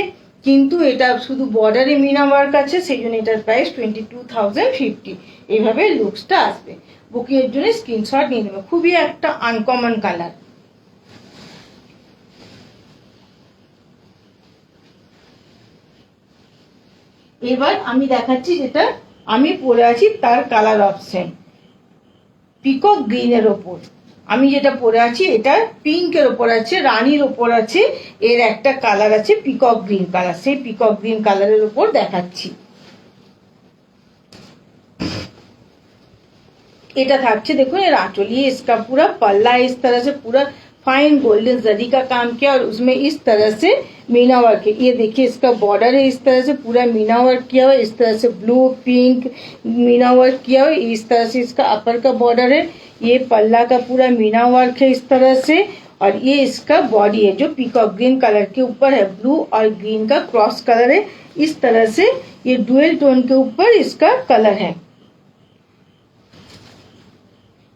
Speaker 1: কিন্তু এটা শুধু বর্ডারে মিনা ওয়ার্ক আছে, সেই জন্য এটার প্রাইস 22,050। এইভাবে লুকসটা আসবে। বুকিং এর জন্য স্ক্রিনশট নিয়ে নেবেন। খুবই একটা আনকমন কালার। এবার আমি দেখাচ্ছি যেটা আমি পরে আছি তার কালার অপশন পিকক গ্রিনের ওপর। আমি যেটা পরে আছি এটা পিঙ্কের ওপর আছে, রানীর ওপর আছে, এর একটা কালার আছে পিকক গ্রিন কালার। সেই পিকক গ্রিন কালারের ওপর দেখাচ্ছি। এটা থাকছে দেখুন এর आंचल, ये इसका पूरा पल्ला इस तरह से पूरा फाइन गोल्डन जरी का काम किया और उसमें इस तरह से मीना वर्क है। ये देखिए इसका बॉर्डर है, इस तरह से पूरा मीना वर्क किया हुआ, इस तरह से ब्लू पिंक मीना वर्क किया हुआ। इस तरह से इसका अपर का बॉर्डर है। ये पल्ला का पूरा मीना वर्क है इस तरह से। और ये इसका बॉडी है जो पीकॉक ग्रीन कलर के ऊपर है, ब्लू और ग्रीन का क्रॉस कलर है। इस तरह से ये डुअल टोन के ऊपर इसका कलर है।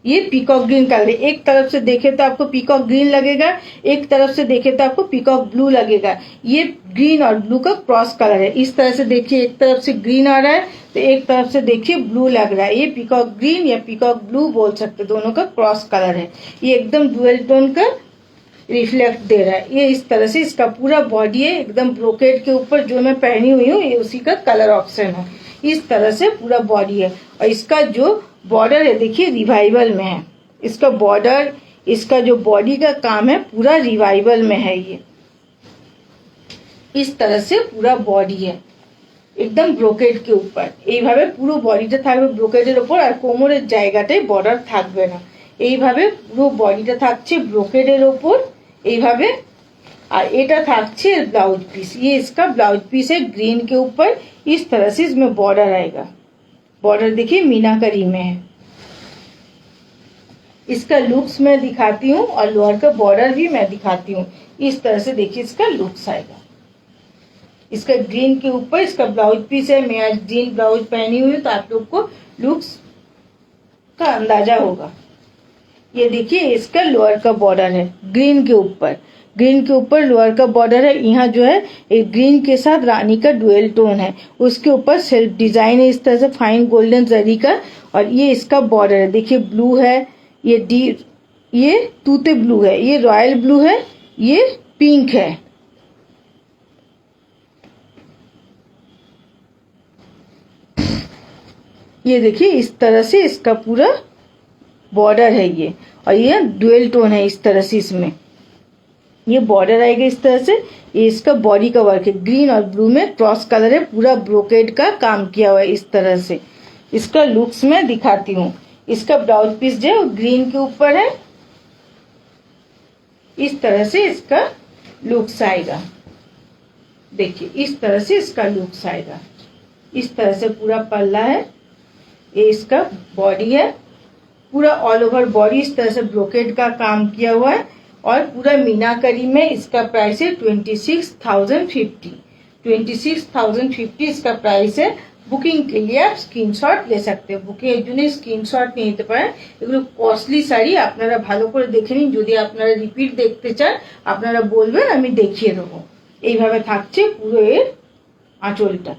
Speaker 1: ये पीकॉक ग्रीन कलर है। एक तरफ से देखे तो आपको पीकॉक ग्रीन लगेगा, एक तरफ से देखे तो आपको पीकॉक ब्लू लगेगा। ये ग्रीन और ब्लू का क्रॉस कलर है। इस तरह से देखिए एक तरफ से ग्रीन आ रहा है तो एक तरफ से देखिए ब्लू लग रहा है। ये पीकॉक ग्रीन या पीकॉक ब्लू बोल सकते, दोनों का क्रॉस कलर है। ये एकदम डुअल टोन का रिफ्लेक्ट दे रहा है। ये इस तरह से इसका पूरा बॉडी है एकदम ब्रोकेड के ऊपर जो मैं पहनी हुई हूँ, ये उसी का कलर ऑप्शन है। इस तरह से पूरा बॉडी है। और इसका जो बॉर्डर है देखिए रिवाइवल में है। इसका बॉर्डर, इसका जो बॉडी का काम है पूरा रिवाइवल में है। ये इस तरह से पूरा बॉडी है एकदम ब्रोकेड के ऊपर। এইভাবে পুরো বডিটা থাকবে ব্রোকেডের উপর আর কোমরের জায়গাটায় বর্ডার থাকবে না। এইভাবে পুরো বডিটা থাকছে ব্রোকেডের উপর এইভাবে। और এটা থাকছে ब्लाउज पीस। ये इसका ब्लाउज पीस है ग्रीन के ऊपर। इस तरह से इसमें बॉर्डर आएगा। बॉर्डर देखिए मीनाकारी में है। इसका लुक्स मैं दिखाती हूँ और लोअर का बॉर्डर भी मैं दिखाती हूँ। इस तरह से देखिए इसका लुक्स आएगा। इसका ग्रीन के ऊपर इसका ब्लाउज पीस है। मैं आज ग्रीन ब्लाउज पहनी हुई हूँ तो आप लोग को लुक्स का अंदाजा होगा। ये देखिए इसका लोअर का बॉर्डर है ग्रीन के ऊपर। ग्रीन के ऊपर लोअर का बॉर्डर है। यहाँ जो है एक ग्रीन के साथ रानी का डुअल टोन है। उसके ऊपर सेल्फ डिजाइन है इस तरह से फाइन गोल्डन जरी का। और ये इसका बॉर्डर है देखिए ब्लू है, ये तूते ब्लू है, ये रॉयल ब्लू है, ये पिंक है। ये देखिए इस तरह से इसका पूरा बॉर्डर है ये। और ये डुअल टोन है इस तरह से। इसमें ये बॉर्डर आएगा इस तरह से। ये इसका बॉडी का वर्क है ग्रीन और ब्लू में क्रॉस कलर है। पूरा ब्रोकेड का काम किया हुआ है इस तरह से। इसका लुक्स मैं दिखाती हूँ। इसका ब्लाउज पीस जो है ग्रीन के ऊपर है। इस तरह से इसका लुक्स आएगा। देखिए इस तरह से इसका लुक्स आएगा। इस तरह से पूरा पल्ला है, ये इसका बॉडी है, पूरा ऑल ओवर बॉडी इस तरह से ब्रोकेड का काम किया हुआ है और पूरा मीनाकरी में इसका प्राइस है 26,050। 26,050 इसका प्राइस है। बुकिंग के लिए आप स्क्रीनशॉट ले सकते हो। বুকিং এর জন্য স্ক্রিনশট নিয়ে নিতে পারেন। এগুলো কস্টলি শাড়ি, আপনারা ভালো করে দেখে নিন। যদি আপনারা রিপিট দেখতে চান আপনারা বলবেন, আমি দেখিয়ে দেবো। এইভাবে থাকছে পুরো এর আঁচলটা,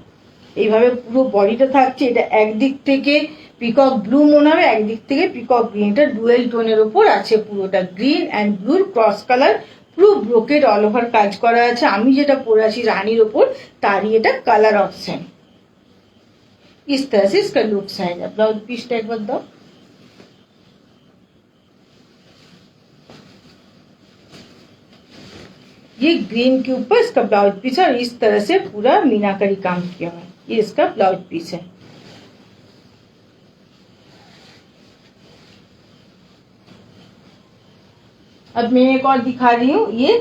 Speaker 1: এইভাবে পুরো বডিটা থাকছে। এটা একদিক থেকে পিকক ব্লু মনে হবে, একদিক থেকে পিকক গ্রিন। এটা ডুয়েল টোনের উপর আছে, পুরোটা গ্রিন অ্যান্ড ব্লুর ক্রস কালার, পুরো ব্রোকেড অল ওভার কাজ করা আছে। আমি যেটা পরে আছি রানীর ওপর তারই এটা কালার অপশন। इस तरह से इसका लुक्स आएगा। ब्लाउज पीस एक बार दो। ये ग्रीन के ऊपर इसका ब्लाउज पीस है और इस तरह से पूरा मीनाकारी काम किया हुआ है। ये इसका ब्लाउज पीस है। अब मैं एक और दिखा रही हूँ। ये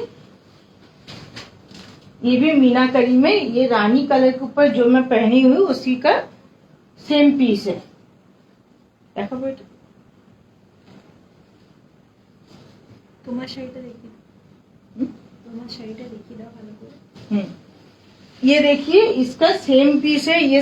Speaker 1: भी मीनाकारी में, ये रानी कलर के ऊपर जो मैं पहनी हुई उसी का सेम पीस है। देखो बेटा,
Speaker 2: তোমার শাড়িটা দেখি, তোমার শাড়িটা দেখি দাও ভালো করে।
Speaker 1: ये देखिए इसका सेम पीस है। ये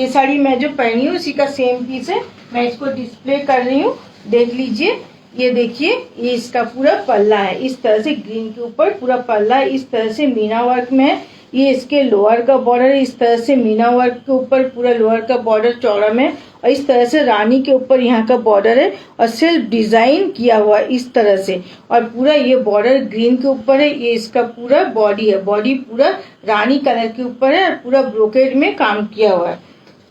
Speaker 1: साड़ी मैं जो पहनी हूँ उसी का सेम पीस है। मैं इसको डिस्प्ले कर रही हूँ, देख लीजिए। ये देखिए, ये इसका पूरा पल्ला है। इस तरह से ग्रीन के ऊपर पूरा पल्ला है। इस तरह से मीना वर्क में है। ये इसके लोअर का बॉर्डर है। इस तरह से मीना वर्क के ऊपर पूरा लोअर का बॉर्डर चौड़ा में, और इस तरह से रानी के ऊपर यहाँ का बॉर्डर है और सेल्फ डिजाइन किया हुआ है इस तरह से। और पूरा ये बॉर्डर ग्रीन के ऊपर है। ये इसका पूरा बॉडी है। बॉडी पूरा रानी कलर के ऊपर है और पूरा ब्रोकेड में काम किया हुआ है।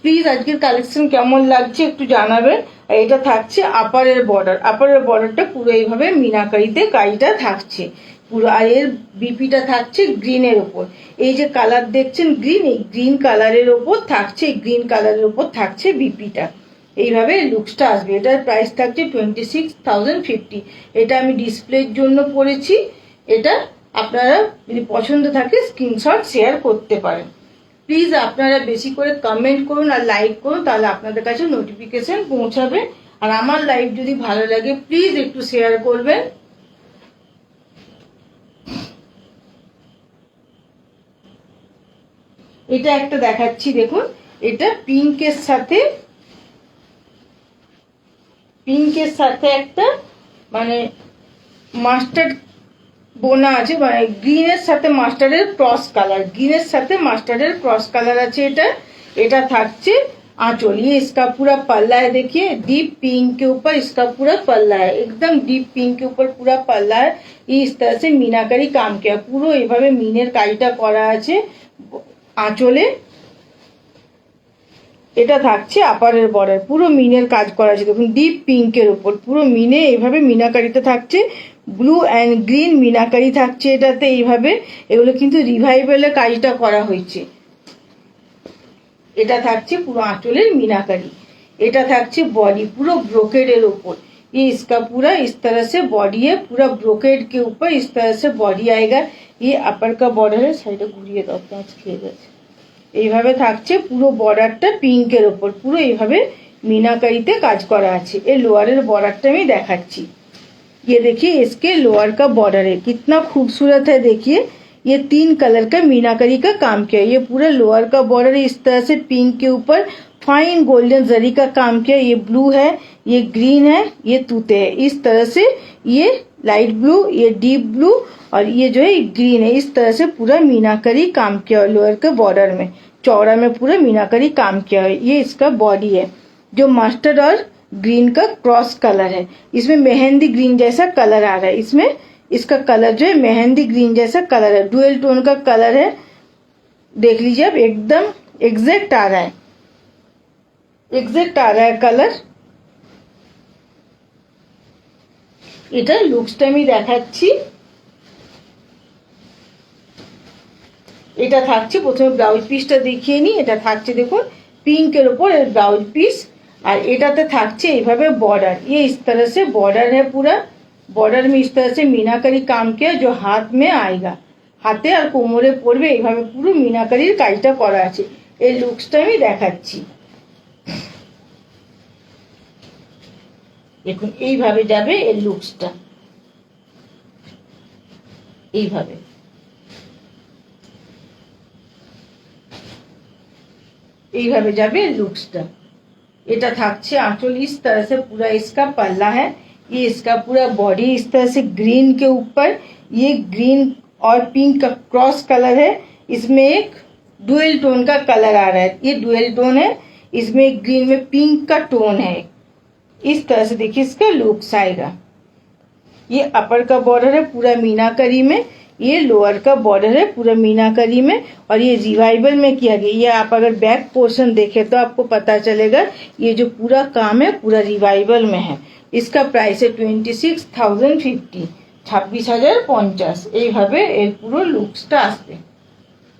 Speaker 1: প্লিজ আজকের কালেকশন কেমন লাগছে একটু জানাবেন। আর এটা থাকছে আপারের বর্ডার। আপারের বর্ডারটা পুরো এইভাবে মিনাকারিতে কাজটা থাকছে পুরো। আর এর বিপিটা থাকছে গ্রিনের ওপর। এই যে কালার দেখছেন গ্রিন, এই গ্রিন কালারের ওপর থাকছে, গ্রিন কালারের ওপর থাকছে বিপিটা। এইভাবে লুকসটা আসবে। এটার প্রাইস থাকছে 26,050। এটা আমি ডিসপ্লের জন্য পরেছি। এটা আপনারা যদি পছন্দ থাকে স্ক্রিনশট শেয়ার করতে পারেন। প্লিজ আপনারা বেশি করে কমেন্ট করুন আর লাইক করুন, তাহলে আপনাদের কাছে নোটিফিকেশন পৌঁছাবে। আর আমার লাইভ যদি ভালো লাগে প্লিজ একটু শেয়ার করবেন। এটা একটা দেখাচ্ছি, দেখুন। এটা পিঙ্কের সাথে একটা মানে মাস্টার্ড বোনা আছে, মানে গ্রিনের সাথে মাস্টার্ডের ক্রস কালার। ग्रीन साथे मास्टर्डर क्रॉस कलर আছে। এটা থাকছে आंचल। ये इसका पूरा पल्ला है। देखिए डीप पिंक के ऊपर इसका पूरा पल्ला है, एकदम डीप पिंक के ऊपर पूरा पल्ला है। ये इस तरह से मीनाकारी काम किया, পুরো এভাবে মিনের কাজটা করা আছে আঁচলে। এটা থাকছে আপারের বর্ডার, পুরো মিনের কাজ করা আছে। দেখুন ডিপ পিঙ্কের উপর পুরো মিনে এইভাবে মিনাকারিতে থাকছে। ব্লু অ্যান্ড গ্রিন মিনাকারি থাকছে এটাতে এইভাবে। এগুলো কিন্তু রিভাইভেলে কাজটা করা হয়েছে। এটা থাকছে পুরো আঁচলের मीनाकारी। এটা থাকছে बॉडी पूरा ब्रोकेडेर ऊपर। ये इसका पूरा इस तरह से बॉडी है, पूरा ब्रोकेड के ऊपर इस तरह से बॉडी आएगा। ये अपर का बॉर्डर है। साइडे घुरिए दाও, কাঁচ খেয়ে গেছে। এইভাবে থাকছে পুরো বর্ডারটা পিঙ্কের উপর, পুরো এইভাবে मीनाकारीতে কাজ করা আছে। এই লোয়ারের বর্ডারটা আমি দেখাচ্ছি। ये देखिए इसके लोअर का बॉर्डर है, कितना खूबसूरत है। देखिए ये 3 कलर का मीनाकारी का काम किया है। ये पूरा लोअर का बॉर्डर इस तरह से पिंक के ऊपर फाइन गोल्डन जरी का काम किया। ये ब्लू है, ये ग्रीन है, ये तूते है। इस तरह से ये लाइट ब्लू, ये डीप ब्लू और ये जो है ग्रीन है। इस तरह से पूरा मीनाकारी काम किया है। लोअर के बॉर्डर में चौड़ा में पूरा मीनाकारी काम किया है। ये इसका बॉडी है जो मस्टर्ड और ग्रीन का क्रॉस कलर है। इसमें मेहंदी ग्रीन जैसा कलर आ रहा है। इसमें इसका कलर जो है मेहंदी ग्रीन जैसा कलर है, डुअल टोन का कलर है। देख लीजिए अब एकदम एग्जैक्ट आ रहा है, एग्जैक्ट आ रहा है कलर। এটা লুকসটা আমি দেখাচ্ছি। এটা থাকছে, প্রথমে ব্লাউজ পিসটা দেখিয়ে নিই। এটা থাকছে দেখুন পিঙ্কের উপর এর ব্লাউজ পিস। আর এটাতে থাকছে এইভাবে बॉर्डर। ये इस तरह से बॉर्डर है पूरा बॉर्डर में इस तरह से मीनाकारी काम किया जो हाथ में आएगा, হাতে আর কোমরে পড়বে, এইভাবে পুরো মিনাকারির কাজটা করা আছে। এই লুকসটা আমি দেখাচ্ছি, দেখুন এইভাবে যাবে এর লুকসটা, এইভাবে এইভাবে যাবে लुक्सটা। এটা থাকছে आंचल, इस तरह से पूरा इसका पल्ला है, ये इसका पूरा बॉडी इस तरह से ग्रीन के ऊपर, ये ग्रीन और पिंक का क्रॉस कलर है, इसमें एक डुअल टोन का कलर आ रहा है, ये डुअल टोन है, इसमें एक ग्रीन में पिंक का टोन है। इस तरह से देखिए इसका लुक्स आएगा। ये अपर का बॉर्डर है पूरा मीनाकारी में, ये लोअर का बॉर्डर है पूरा मीनाकारी में, और ये रिवाइवल में किया गया। ये आप अगर बैक पोर्शन देखें तो आपको पता चलेगा ये जो पूरा काम है पूरा रिवाइवल में है। इसका प्राइस है 26,050, 26,050। এইভাবে এর পুরো লুকসটা আসবে।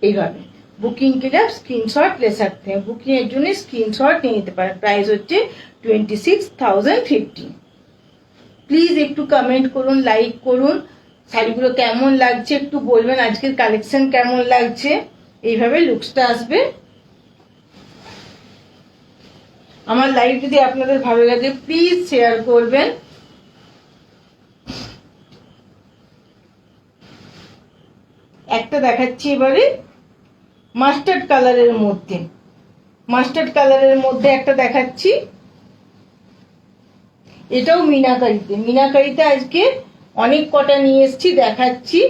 Speaker 1: এইভাবে বুকিং के लिए आप स्क्रीनशॉट ले सकते हैं, बुकिंग এর জন্য স্ক্রিনশট নিয়ে নিতে পারেন। প্রাইস হচ্ছে 26,050। প্লিজ একটু কমেন্ট করুন, লাইক করুন, শাড়িগুলো কেমন লাগছে একটু বলবেন, আজকের কালেকশন কেমন লাগছে। এইভাবে লুকসটা আসবে। আমার লাইভ যদি আপনাদের ভালো লাগে প্লিজ শেয়ার করবেন। একটা দেখাচ্ছি এবারে মাস্টার্ড কালারের মধ্যে, মাস্টার্ড কালারের মধ্যে একটা দেখাচ্ছি, এটাও মিনাকারিতে। মিনাকারিতে আজকে অনেক কটা নিয়ে এসেছি দেখাচ্ছি।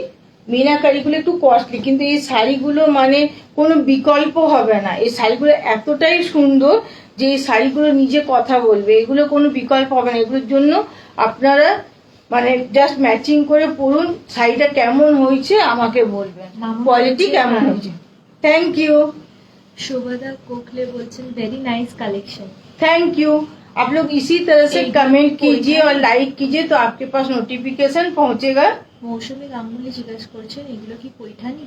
Speaker 1: মিনাকারিগুলো একটু কস্টলি, কিন্তু এই শাড়িগুলো মানে কোনো বিকল্প হবে না। এই শাড়িগুলো এতটাই সুন্দর যে এই শাড়িগুলো নিজে কথা বলবে, এগুলো কোনো বিকল্প হবে না। এগুলোর জন্য আপনারা মানে জাস্ট ম্যাচিং করে পরুন, শাড়িটা কেমন হয়েছে আমাকে বলবেন, কোয়ালিটি কেমন হয়েছে। Thank you.
Speaker 2: शोभा कोखले बोलছেন very nice collection.
Speaker 1: Thank you. आप लोग इसी तरह से कमेंट कीजिए और लाइक कीजिए तो आपके पास नोटिफिकेशन पहुंचेगा।
Speaker 2: মৌসুমী গাঙ্গুলি জিজ্ঞাসা করছেন এগুলো কি পৈঠানি?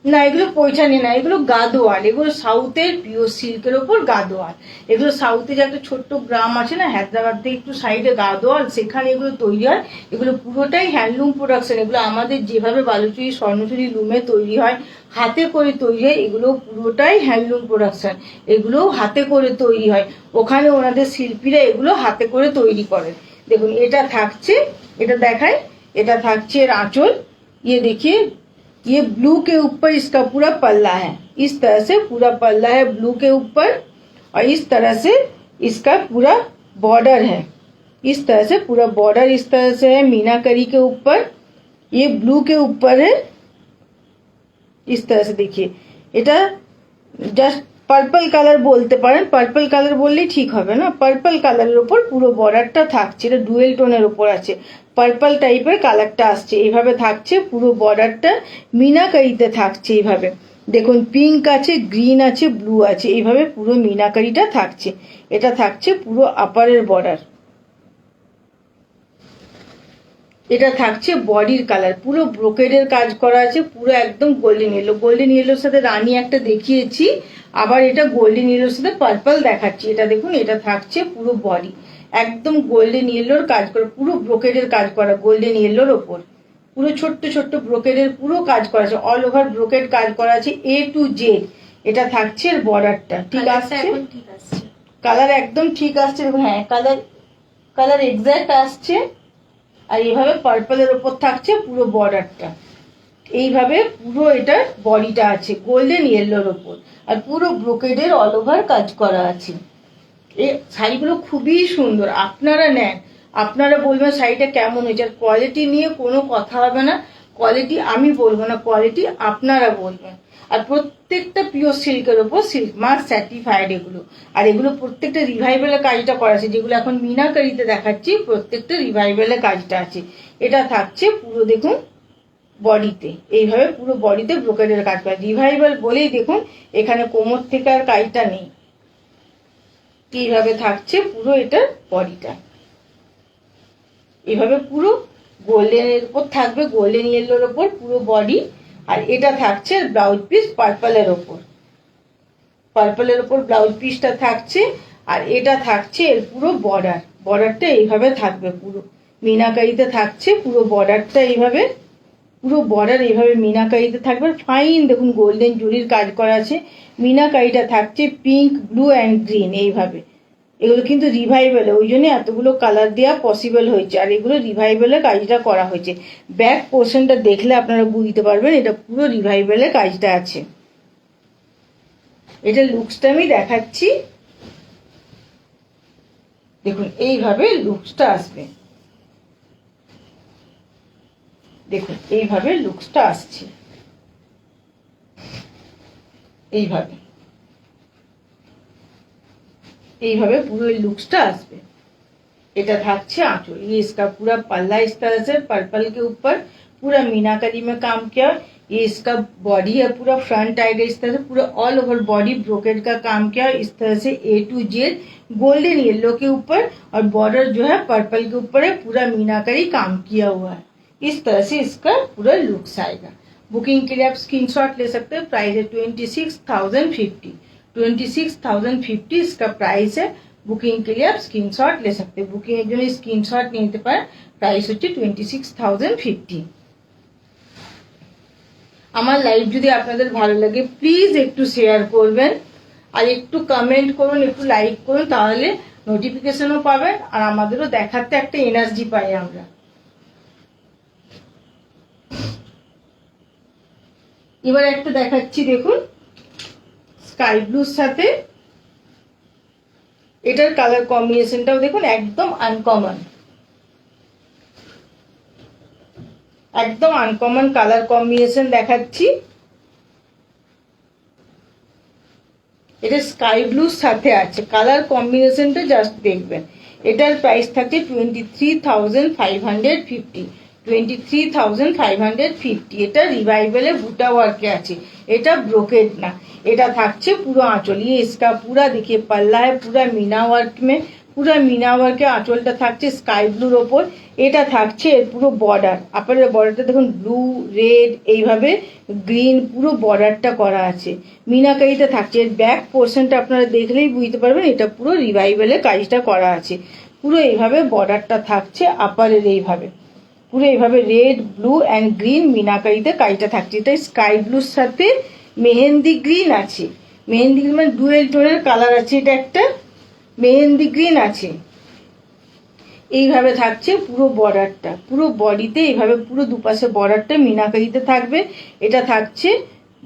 Speaker 1: না, এগুলো পৈঠানি না, এগুলো গাদোয়াল। এগুলো সাউথের পিওর সিল্কের ওপর গাদোয়াল। এগুলো সাউথে যে একটা ছোট্ট গ্রাম আছে না হায়দ্রাবাদ থেকে একটু সাইডে গাদোয়াল, সেখানে এগুলো তৈরি হয়। এগুলো পুরোটাই হ্যান্ডলুম প্রোডাকশন। এগুলো আমাদের যেভাবে বালুচুরি স্বর্ণচুরি লুমে তৈরি হয়, হাতে করে তৈরি হয়, এগুলো পুরোটাই হ্যান্ডলুম প্রোডাকশন। এগুলো হাতে করে তৈরি হয়, ওখানে ওনাদের শিল্পীরা এগুলো হাতে করে তৈরি করেন। দেখুন এটা থাকছে, এটা দেখায়, এটা থাকছে এর আঁচল। ये देखिए ये ब्लू के ऊपर इसका पूरा पल्ला है, इस तरह से पूरा पल्ला है ब्लू के ऊपर, और इस तरह से इसका पूरा बॉर्डर है। इस तरह से पूरा बॉर्डर इस तरह से है मीनाकारी के ऊपर, ये ब्लू के ऊपर है। इस तरह से देखिए, এটা জাস্ট পার্পল কালার বলতে পারেন, পার্পল কালার বললেই ঠিক হবে না। পার্পল কালারের উপর পুরো বর্ডারটা থাকছে, এটা ডুয়েল টোনের উপর আছে, পার্পল টাইপের কালারটা আসছে। এইভাবে থাকছে পুরো বর্ডারটা, মিনাকারিতে থাকছে এইভাবে। দেখুন পিঙ্ক আছে, গ্রিন আছে, ব্লু আছে, এইভাবে পুরো মিনাকারিটা থাকছে। এটা থাকছে পুরো আপারের বর্ডার। এটা থাকছে বডির কালার, পুরো ব্রোকেডের কাজ করা আছে, পুরো একদম গোল্ডেন ইয়েলো। গোল্ডেন ইয়েলোর সাথে রানী একটা দেখিয়েছি, আবার এটা গোল্ডেন ইয়েলোর সাথে পার্পল দেখাচ্ছি। এটা দেখুন, এটা থাকছে পুরো বডি একদম গোল্ডেন ইয়েলোর কাজ করা, পুরো ব্রোকেডের কাজ করা গোল্ডেন ইয়েলোর ওপর, পুরো ছোট্ট ছোট্ট ব্রোকেডের পুরো কাজ করা আছে, অল ওভার ব্রোকেড কাজ করা আছে A to Z। এটা থাকছে এর বর্ডারটা, ঠিক আসছে, কালার একদম ঠিক আসছে। হ্যাঁ, কালার এক্সাক্ট আসছে। আর এইভাবে পার্পলের ওপর থাকছে পুরো বর্ডারটা, এইভাবে পুরো এটা বডিটা আছে গোল্ডেন ইয়েলোর ওপর, আর পুরো ব্রোকেডের অল ওভার কাজ করা আছে। এই শাড়িগুলো খুবই সুন্দর, আপনারা নেন, আপনারা বলবেন শাড়িটা কেমন হয়েছে। আর কোয়ালিটি নিয়ে কোনো কথা হবে না, কোয়ালিটি আমি বলবো না, কোয়ালিটি আপনারা বলবেন। আর প্রত্যেকটা পিওর সিল্কের ওপর সিল্ক মার্ক সার্টিফাইড এগুলো। আর এগুলো প্রত্যেকটা রিভাইভেলের কাজটা করা আছে, যেগুলো এখন মিনাকারিতে দেখাচ্ছি প্রত্যেকটা রিভাইভেলের কাজটা আছে। এটা থাকছে পুরো দেখুন বডিতে, এইভাবে পুরো বডিতে ব্রোকেডের কাজ করা। রিভাইভেল বলেই দেখুন এখানে কোমর থেকে আর কাজটা নেই, এইভাবে থাকছে পুরো এটা বডিটা, এইভাবে পুরো গোল্ডেনের উপর থাকবে, গোল্ডেন ইয়েলোর ওপর পুরো বডি। আর এটা থাকছে ব্লাউজ পিস পার্পলের ওপর, পার্পলের ওপর ব্লাউজ পিসটা থাকছে। আর এটা থাকছে এর পুরো বর্ডারটা এইভাবে থাকবে পুরো মিনাকারিতে থাকছে পুরো বর্ডারটা এইভাবে, পুরো বর্ডার এইভাবে মিনাকারিতে থাকবে। ফাইন দেখুন গোল্ডেন জুরির কাজ করা আছে। মিনাকারিটা থাকছে পিঙ্ক, ব্লু অ্যান্ড গ্রিন এইভাবে। এগুলো কিন্তু রিভাইভেলে, ওই জন্য এতগুলো কালার দেওয়া পসিবল হয়েছে, আর এগুলো রিভাইভেলে কাজটা করা হয়েছে। ব্যাক পোর্শনটা দেখলে আপনারা বুঝতে পারবেন এটা পুরো রিভাইভেলে কাজটা আছে। এটা লুকসটা আমি দেখাচ্ছি, দেখুন এইভাবে লুকসটা আসবে, দেখুন এইভাবে লুকসটা আসছে, এইভাবে এইভাবে পুরো लुक्सটা আসবে। এটা থাকছে आंचल, ये इसका पूरा पल्ला इस तरह से पर्पल के ऊपर पूरा मीनाकारी में काम किया। ये इसका बॉडी है, पूरा फ्रंट आएगा इस तरह से, पूरा ऑल ओवर बॉडी ब्रोकेड का काम किया इस तरह से A to Z golden yellow के ऊपर, और बॉर्डर जो है पर्पल के ऊपर है, पूरा मीनाकारी काम किया हुआ है। इस तरह से इसका पूरा लुक्स आएगा। बुकिंग के लिए आप स्क्रीनशॉट ले सकते हैं। प्राइस है 26,050, 26,050 इसका प्राइस है। बुकिंग के लिए आप स्क्रीनशॉट ले सकते हैं। बुकिंग एक जन स्क्रीनशॉट नहीं নিতে পারে, প্রাইস হচ্ছে 26,050। আমার লাইভ যদি আপনাদের ভালো লাগে প্লিজ একটু শেয়ার করবেন, আর একটু কমেন্ট করুন, একটু লাইক করুন, তাহলে নোটিফিকেশনও পাবেন আর আমাদেরও দেখাতে একটা এনার্জি পাই আমরা। এবার একটা দেখাচ্ছি, দেখুন স্কাই ব্লুর সাথে এটার কালার কম্বিনেশনটাও দেখুন একদম আনকমন, একদম আনকমন কালার কম্বিনেশন দেখাচ্ছি। এটা স্কাই ব্লুর সাথে আছে, কালার কম্বিনেশনটা জাস্ট দেখবেন। এটার প্রাইস থাকে 23,550, 23,550। এটা রিভাইভেলে বুটা ওয়ার্কে আছে, এটা ব্रोकेड ना। এটা থাকছে পুরো आंचल, ये इसका पूरा देखिए पल्ला है, पूरा मीना वर्क में, पूरा मीना वर्क के आंचलটা থাকছে স্কাই ব্লুর ওপর। এটা থাকছে এর পুরো বর্ডার, আপনাদের বর্ডারটা দেখুন ব্লু রেড এইভাবে গ্রিন পুরো বর্ডারটা করা আছে। মিনাকারিতে থাকছে। এর ব্যাক পোর্শনটা আপনারা দেখলেই বুঝতে পারবেন এটা পুরো রিভাইভেলে কাজটা করা আছে। পুরো এইভাবে বর্ডারটা থাকছে আপারের, এইভাবে পুরো এইভাবে রেড ব্লু অ্যান্ড গ্রিন মিনাকারিতে কাজটা থাকছে। এটা স্কাই ব্লুর সাথে মেহেন্দি গ্রিন আছে, মেহেন্দি গ্রিন মানে ডুয়েল টোনের কালার আছে, এটা একটা মেহেন্দি গ্রিন আছে। এইভাবে থাকছে পুরো বর্ডারটা, পুরো বডিতে এইভাবে পুরো দুপাশে বর্ডারটা মিনাকারিতে থাকবে। এটা থাকছে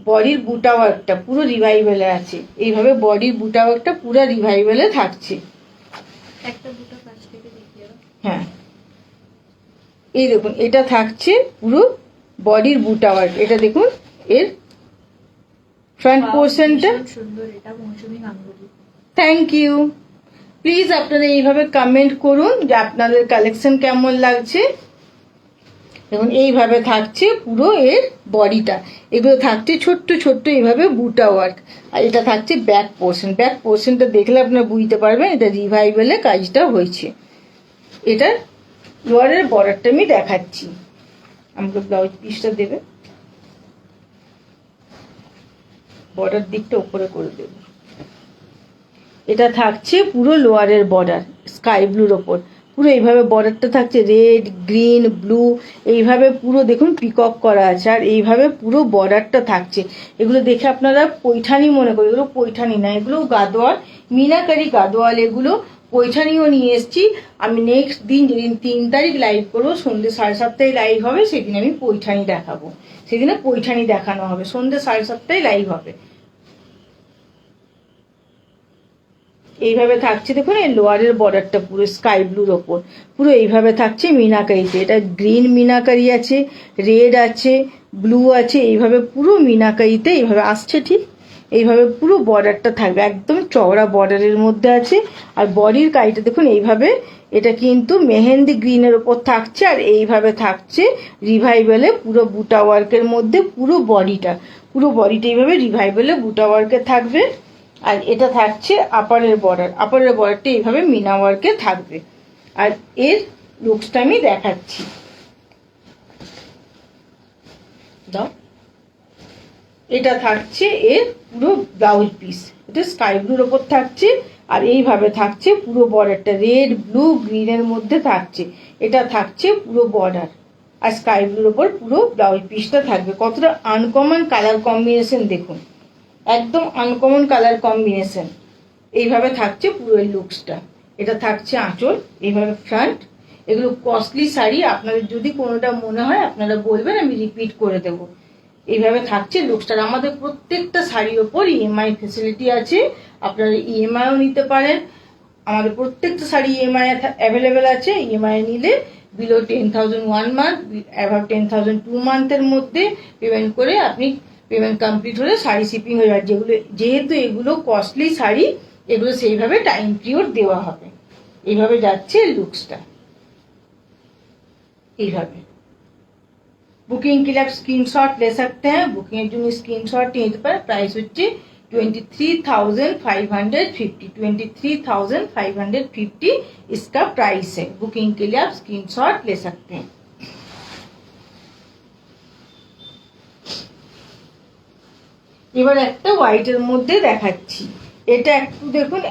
Speaker 1: বডির বুটা ওয়ার্কটা পুরো রিভাইভেলে আছে, এইভাবে বডির বুটা ওয়ার্কটা পুরো রিভাইভেলে থাকছে।
Speaker 2: একটা বুটা কাছ থেকে দেখিয়ে দাও।
Speaker 1: হ্যাঁ এই দেখুন এটা থাকছে পুরো বডির বুটা ওয়ার্ক। এটা দেখুন এর ফ্রন্ট পোর্শনটা
Speaker 2: সুন্দর, এটা Mousumi Ganguly.
Speaker 1: Thank you. Please আপনারা এইভাবে কমেন্ট করুন যে আপনাদের কালেকশন কেমন লাগছে। দেখুন এইভাবে থাকছে পুরো এর বডিটা, এগুলো থাকছে ছোট্ট ছোট্ট এইভাবে বুটা ওয়ার্ক। আর এটা থাকছে ব্যাক পোর্শন, ব্যাক পোর্শনটা দেখলে আপনারা বুঝতে পারবেন এটা রিভাইভেলে কাজটা হয়েছে। এটার লোয়ারের বর্ডারটা আমি দেখাচ্ছি, আমাকে ব্লাউজ পিসটা দেবে, বর্ডার দিকটা উপরে করে দেবে। এটা থাকছে পুরো লোয়ারের বর্ডার স্কাই ব্লুর ওপর, পুরো এইভাবে বর্ডারটা থাকছে রেড গ্রিন ব্লু এইভাবে পুরো দেখুন পিকক করা আছে। আর এইভাবে পুরো বর্ডারটা থাকছে। এগুলো দেখে আপনারা পৈঠানি মনে করেন, এগুলো পৈঠানি না, এগুলো গাদোয়াল, মিনাকারি গাদোয়াল। এগুলো পৈঠানিও নিয়ে এসেছি আমি। নেক্সট দিন যেদিন 3 তারিখ লাইভ করবো, সন্ধ্যে 7:30 লাইভ হবে, সেদিন আমি পৈঠানি দেখাবো, সেদিনে পৈঠানি দেখানো হবে, সন্ধ্যে 7:30 লাইভ হবে। এইভাবে থাকছে দেখুন এই লোয়ারের বর্ডারটা পুরো স্কাই ব্লুর ওপর, পুরো এইভাবে থাকছে মিনাকারিতে। এটা গ্রিন মিনাকারি আছে, রেড আছে, ব্লু আছে, এইভাবে পুরো মিনাকারিতে এইভাবে আসছে, ঠিক এইভাবে পুরো বর্ডারটা থাকবে, একদম চওড়া বর্ডারের মধ্যে আছে। আর বডির কাজটা দেখুন এইভাবে, এটা কিন্তু মেহেন্দি গ্রিনের ওপর থাকছে, আর এইভাবে থাকছে রিভাইভেলে পুরো বুটা ওয়ার্কের মধ্যে পুরো বডিটা এইভাবে রিভাইভেলে বুটা ওয়ার্কে থাকবে। আর এটা থাকছে আপারের বর্ডারটা এইভাবে মিনা ওয়ার্কে থাকবে। আর এর লুকসটা আমি দেখাচ্ছি, দাও। এটা থাকছে এর পুরো ব্লাউজ পিস, এটা স্কাই ব্লুর ওপর থাকছে, আর এইভাবে থাকছে পুরো বর্ডারটা, রেড ব্লু গ্রিনের মধ্যে থাকছে, এটা থাকছে পুরো বর্ডার। আর স্কাই ব্লুর ওপর পুরো ব্লাউজ পিসটা থাকবে। কতটা আনকমন কালার কম্বিনেশন দেখুন, একদম আনকমন কালার কম্বিনেশন। এইভাবে থাকছে পুরো এই লুকসটা। এটা থাকছে আঁচল, এইভাবে ফ্রন্ট। এগুলো কস্টলি শাড়ি, আপনাদের যদি কোনোটা মনে হয় আপনারা বলবেন, আমি রিপিট করে দেবো। এইভাবে থাকছে লুকসটা। আমাদের প্রত্যেকটা শাড়ির ওপর ইএমআই ফেসিলিটি আছে, আপনারা ইএমআইও নিতে পারেন। আমাদের প্রত্যেকটা শাড়ি ইএমআই অ্যাভেলেবেল আছে। ইএমআই নিলে বিলো 10,000 1 মান্থ, অ্যাভাব 10,000 2 মান্থের মধ্যে পেমেন্ট করে আপনি পেমেন্ট কমপ্লিট হলে শাড়ি শিপিং হয়ে যাবে। যেহেতু এগুলো কস্টলি শাড়ি, এগুলো সেইভাবে টাইম পিরিয়ড দেওয়া হবে। এইভাবে যাচ্ছে লুকসটা, এইভাবে। बुकिंग के लिए आप स्क्रीनशॉट ले सकते हैं। बुकिंग এর জন্য স্ক্রিনশট নিয়ে নিতে পারেন। প্রাইস হচ্ছে 23,550, 23,550 इसका प्राइस है। बुकिंग के लिए आप स्क्रीनशॉट ले सकते हैं। এবার একটা হোয়াইটের মধ্যে দেখাচ্ছি। এটা একটু দেখুন,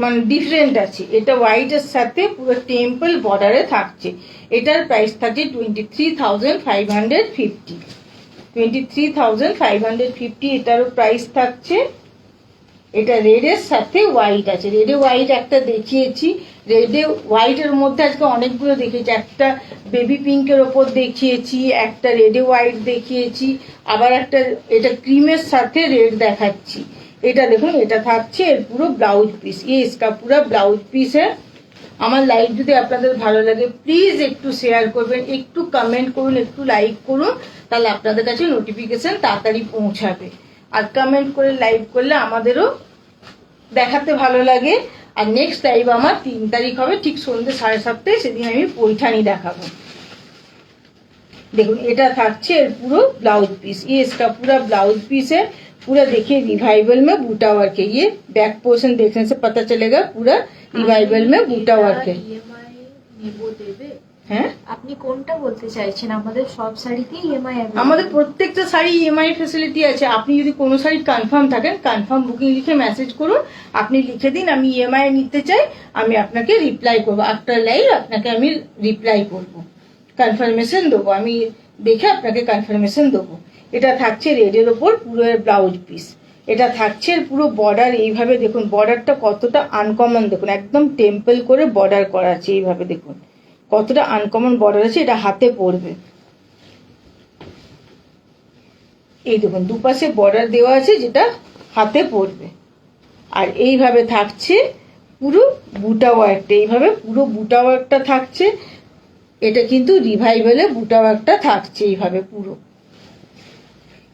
Speaker 1: মানে ডিফারেন্ট আছে। এটা হোয়াইটের সাথে পুরো টেম্পল বর্ডারে থাকছে। এটার প্রাইস থাকে 23,550, 23,550 এটারও প্রাইস থাকছে। এটা রেডের সাথে হোয়াইট আছে, রেডে হোয়াইট একটা দেখিয়েছি, রেডে হোয়াইটের মধ্যে আজকে অনেকগুলো দেখিয়েছি। একটা বেবি পিঙ্কের ওপর দেখিয়েছি, একটা রেডে হোয়াইট দেখিয়েছি, আবার একটা এটা ক্রিমের সাথে রেড দেখাচ্ছি। এটা দেখুন, এটা থাকছে এর পুরো ব্লাউজ পিস। इसका पूरा ব্লাউজ পিস है। আমার লাইভ যদি আপনাদের ভালো লাগে প্লিজ একটু শেয়ার করবেন, একটু কমেন্ট করুন, একটু লাইক করুন, তাহলে আপনাদের কাছে নোটিফিকেশন তাড়াতাড়ি পৌঁছাবে। আর কমেন্ট করে লাইভ করলে আমাদেরও দেখাতে ভালো লাগে। আর নেক্সট লাইভ আমার 3 তারিখ হবে, ঠিক সন্ধ্যে 7:30, সেদিন আমি পৈঠানি দেখাবো। দেখুন, এটা থাকছে এর পুরো ব্লাউজ পিস। इसका पूरा ब्लाउज पीस है। पूरा देखिए रिवाइवल में बूटा वर्क है। ये बैक पोर्शन देखने से पता चलेगा पूरा रिवाइवल में बूटा वर्क है। হ্যাঁ,
Speaker 2: আপনি কোনটা বলতে চাইছেন? আমাদের সব শাড়িতেই ইএমআই আছে,
Speaker 1: আমাদের প্রত্যেকটা শাড়ি ইএমআই ফ্যাসিলিটি আছে। আপনি যদি কোনো শাড়ি কনফার্ম থাকেন, কনফার্ম বুকিং লিখে মেসেজ করুন। আপনি লিখে দিন আমি ইএমআই নিতে চাই, আমি আপনাকে রিপ্লাই করবো। আফটার লাইভ আপনাকে আমি রিপ্লাই করবো, কনফার্মেশন দেবো, আমি দেখে আপনাকে কনফার্মেশন দেবো। এটা থাকছে রেডের ওপর পুরো ব্লাউজ পিস। এটা থাকছে পুরো বর্ডার। এইভাবে দেখুন বর্ডারটা কতটা আনকমন, দেখুন একদম টেম্পল করে বর্ডার করা আছে। এইভাবে দেখুন কতটা আনকমন বর্ডার আছে। এটা হাতে পড়বে, এই দেখুন দুপাশে বর্ডার দেওয়া আছে যেটা হাতে পড়বে। আর এইভাবে থাকছে পুরো বুটা ওয়ার্কটা, এইভাবে পুরো বুটা ওয়ার্কটা থাকছে। এটা কিন্তু রিভাইভালে বুটা ওয়ার্কটা থাকছে এইভাবে পুরো।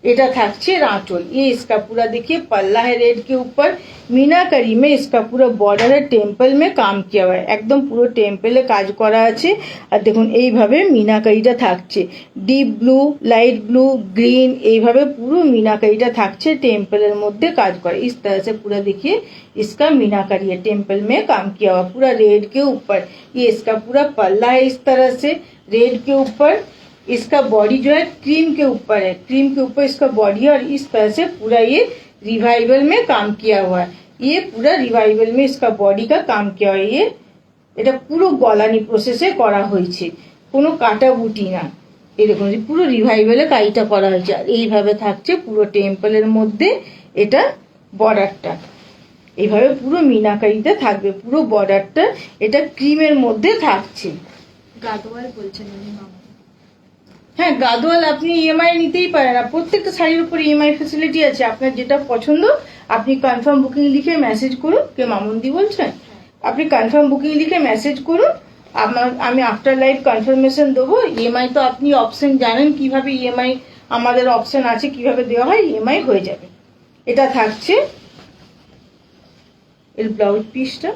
Speaker 1: এটা থাকছে आंचल। ये इसका पूरा देखिए पल्ला है रेड के ऊपर, मीनाकारी में इसका पूरा बॉर्डर है, टेम्पल में काम किया हुआ है, एकदम পুরো টেম্পলে কাজ করা আছে। আর দেখুন এইভাবে মিনাকারিটা থাকছে, deep blue, light blue, green, এইভাবে পুরো মিনাকারিটা থাকছে টেম্পলের মধ্যে কাজ করে। इस तरह से पूरा देखिए इसका मीनाकारी है, टेम्पल में काम किया हुआ पूरा रेड के ऊपर। ये इसका पूरा पल्ला है, इस तरह से रेड के ऊपर। इसका बॉडी जो है क्रीम के ऊपर है, क्रीम के ऊपर इसका बॉडी है। और इस तरह से पूरा ये रिवाइवल में काम किया हुआ है। ये पूरा रिवाइवल में इसका बॉडी का काम किया हुआ है। ये এটা পুরো গলানি প্রসেসে করা হয়েছে, কোনো কাটা বুটি না। এই দেখুন পুরো রিভাইভালে কাজটা করা হয়েছে। আর এইভাবে থাকছে পুরো টেম্পলের মধ্যে এটা বর্ডারটা, এইভাবে পুরো মিনাকারিতে থাকবে পুরো বর্ডারটা। এটা ক্রিমের মধ্যে থাকছে।
Speaker 2: গাদোয়াল বলছেন উনি মামা।
Speaker 1: হ্যাঁ, গাদোয়াল আপনি ইএমআই নিতেই পারেন। আর প্রত্যেকটা শাড়ির উপর ইএমআই ফ্যাসিলিটি আছে। আপনার যেটা পছন্দ আপনি কনফার্ম বুকিং লিখে মেসেজ করুন। কে মামুনদি বলছেন? আপনি কনফার্ম বুকিং লিখে মেসেজ করুন, আমি আফটার লাইভ কনফার্মেশন দেবো। ইএমআই তো আপনি অপশন জানেন কিভাবে ইএমআই আমাদের অপশন আছে কিভাবে দেওয়া হয়, ইএমআই হয়ে যাবে। এটা থাকছে এর ব্লাউজ পিসটা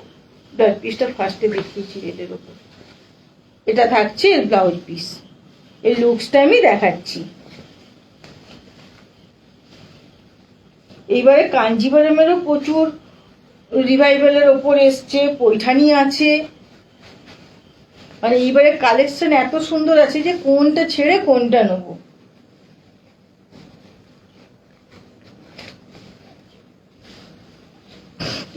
Speaker 1: ফার্স্টে দেখিয়েছি রেডের উপর। এটা থাকছে এর ব্লাউজ পিস। এই লুকসটা আমি দেখাচ্ছি। এইবারে কাঞ্জিভারমেরও প্রচুর রিভাইভালের ওপর এসছে, পৈঠানি আছে। মানে এইবারে কালেকশন এত সুন্দর আছে যে কোনটা ছেড়ে কোনটা নেবো।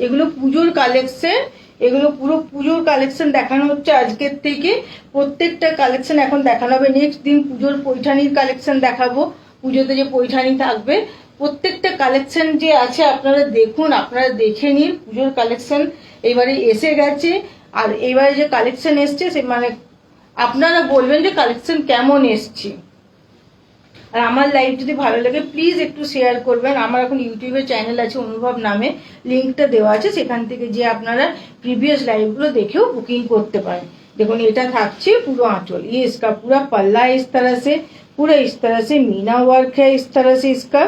Speaker 1: এগুলো পুজোর কালেকশন, এগুলো পুরো পুজোর কালেকশন দেখানো হচ্ছে আজকের থেকে। প্রত্যেকটা কালেকশন এখন দেখানো হবে। নেক্সট দিন পুজোর পৈঠানির কালেকশন দেখাবো, পুজোতে যে পৈঠানি থাকবে। প্রত্যেকটা কালেকশন যে আছে আপনারা দেখুন, আপনারা দেখে নিন। পুজোর কালেকশন এবারে এসে গেছে, আর এবারে যে কালেকশন এসছে সে মানে আপনারা বলবেন যে কালেকশন কেমন এসছে। আর আমার লাইভ যদি ভালো লাগে প্লিজ একটু শেয়ার করবেন। আমার এখন ইউটিউবে চ্যানেল আছে অনুভব নামে, লিঙ্কটা দেওয়া আছে, সেখান থেকে যে আপনারা प्रीवियस लाइवগুলো দেখেও बुकिंग করতে পারেন। দেখুন এটা থাকছে পুরো आंचल, ये इसका पूरा पल्ला इस तरह से, पूरा इस तरह से मीना वर्क है, इस तरह से इसका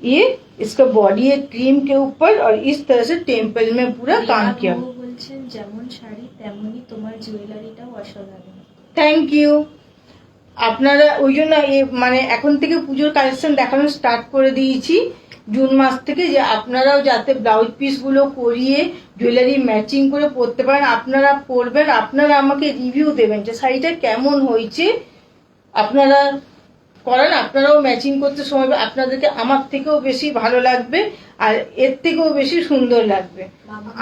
Speaker 1: ये इसका बॉडी है क्रीम के ऊपर और इस तरह से टेम्पल में पूरा काम किया।
Speaker 2: বলছেন যেমন শাড়ি তেমনই তোমার জুয়েলারিটাও অসাধারণ।
Speaker 1: Thank you. আপনারা ওই জন্য মানে এখন থেকে পুজোর কালেকশন দেখানো স্টার্ট করে দিয়েছি জুন মাস থেকে, যে আপনারাও যাতে ব্লাউজ পিসগুলো করিয়ে জুয়েলারি ম্যাচিং করে পরতে পারেন। আপনারা পরবেন, আপনারা আমাকে রিভিউ দেবেন যে শাড়িটা কেমন হয়েছে। আপনারা করেন, আপনারাও ম্যাচিং করতে সময় আপনাদেরকে আমার থেকেও বেশি ভালো লাগবে আর এর থেকেও বেশি সুন্দর লাগবে।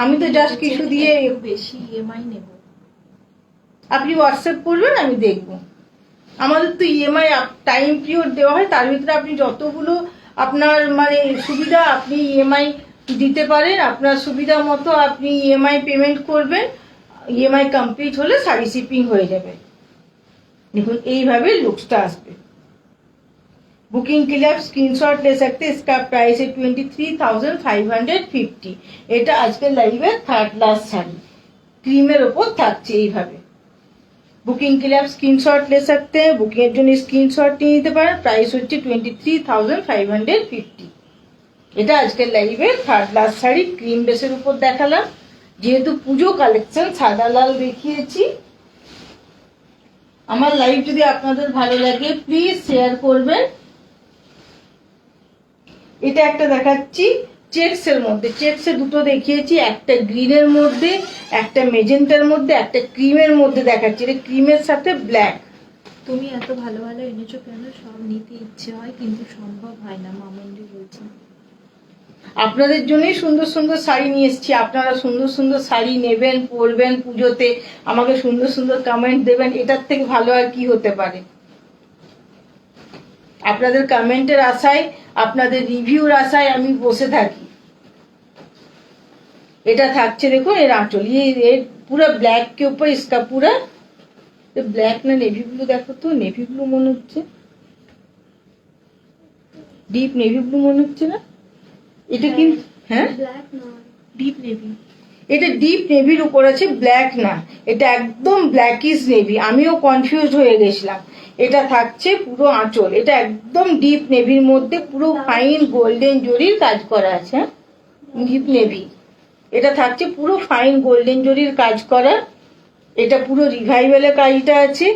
Speaker 1: আমি তো জাস্ট কিছু দিয়ে
Speaker 2: বেশি ইএমআই নেব,
Speaker 1: আপনি হোয়াটসঅ্যাপ করবেন, আমি দেখবো। আমাদের তো ইএমআই টাইম পিরিয়ড দেওয়া হয়, তার ভিতরে আপনি যতগুলো আপনার মানে সুবিধা আপনি ইএমআই দিতে পারেন। আপনার সুবিধা মতো আপনি ইএমআই পেমেন্ট করবেন, ইএমআই কমপ্লিট হলে শাড়ি শিপিং হয়ে যাবে। দেখুন এইভাবে লুকসটা আসবে। बुकिंग के लिए आप स्क्रीनशॉट ले सकते हैं। इसका प्राइस है 23,550। এটা আজকে লাইভে থার্ড লাস্ট শাড়ি, ক্রিমের ওপর থাকছে এইভাবে। बुकिंग के लिए आप स्क्रीनशॉट ले सकते हैं, बुकिंग এর জন্য স্ক্রিনশট নিয়ে নিতে পারেন। প্রাইস হচ্ছে 23,550। এটা আজকের লাইভে থার্ড লাস্ট শাড়ি, ক্রিম বেসের উপর দেখালাম। যেহেতু পুজো কালেকশন সাদা লাল দেখিয়েছি। আমার লাইভ যদি আপনাদের ভালো লাগে প্লিজ শেয়ার করবেন। এটা একটা দেখাচ্ছি চেক্স এর মধ্যে, চেক্স এর দুটো দেখিয়েছি, একটা গ্রিনের মধ্যে, একটা মেজেন্টার মধ্যে, একটা ক্রিমের মধ্যে দেখাচ্ছি। এটা ক্রিমের সাথে ব্ল্যাক।
Speaker 2: তুমি এত ভালো ভালো এনেছো কেন? সব নিতে ইচ্ছে হয় কিন্তু সম্ভব হয় না, মামন্দি বলছেন।
Speaker 1: আপনাদের জন্যই সুন্দর সুন্দর শাড়ি নিয়ে এসেছি। আপনারা সুন্দর সুন্দর শাড়ি নেবেন, পরবেন পুজোতে, আমাকে সুন্দর সুন্দর কমেন্ট দেবেন। এটার থেকে ভালো আর কি হতে পারে? আপনাদের কমেন্টের আশায়, আপনাদের রিভিউর আশায় আমি বসে থাকি। এটা থাকছে দেখুন এর आंचल, ये पूरा ब्लैक के ऊपर इसका पूरा ব্ল্যাক না নেভি ব্লু, দেখো তো নেভি ব্লু মনে হচ্ছে, ডিপ নেভি ব্লু মনে হচ্ছে না? এটা কিন্তু হ্যাঁ
Speaker 2: ব্ল্যাক নয়, ডিপ নেভি।
Speaker 1: এটা ডিপ নেভির উপর আছে, ব্ল্যাক না, এটা একদম ব্ল্যাকিশ নেভি। আমিও কনফিউজ হয়ে গেছিলাম। এটা থাকছে পুরো आंचल, এটা একদম ডিপ নেভির মধ্যে পুরো ফাইন গোল্ডেন জরির কাজ করা আছে। ডিপ নেভি, এটা থাকছে পুরো ফাইন গোল্ডেন জরির কাজ করা। এটা পুরো রিভাইভালের কাজটা আছে।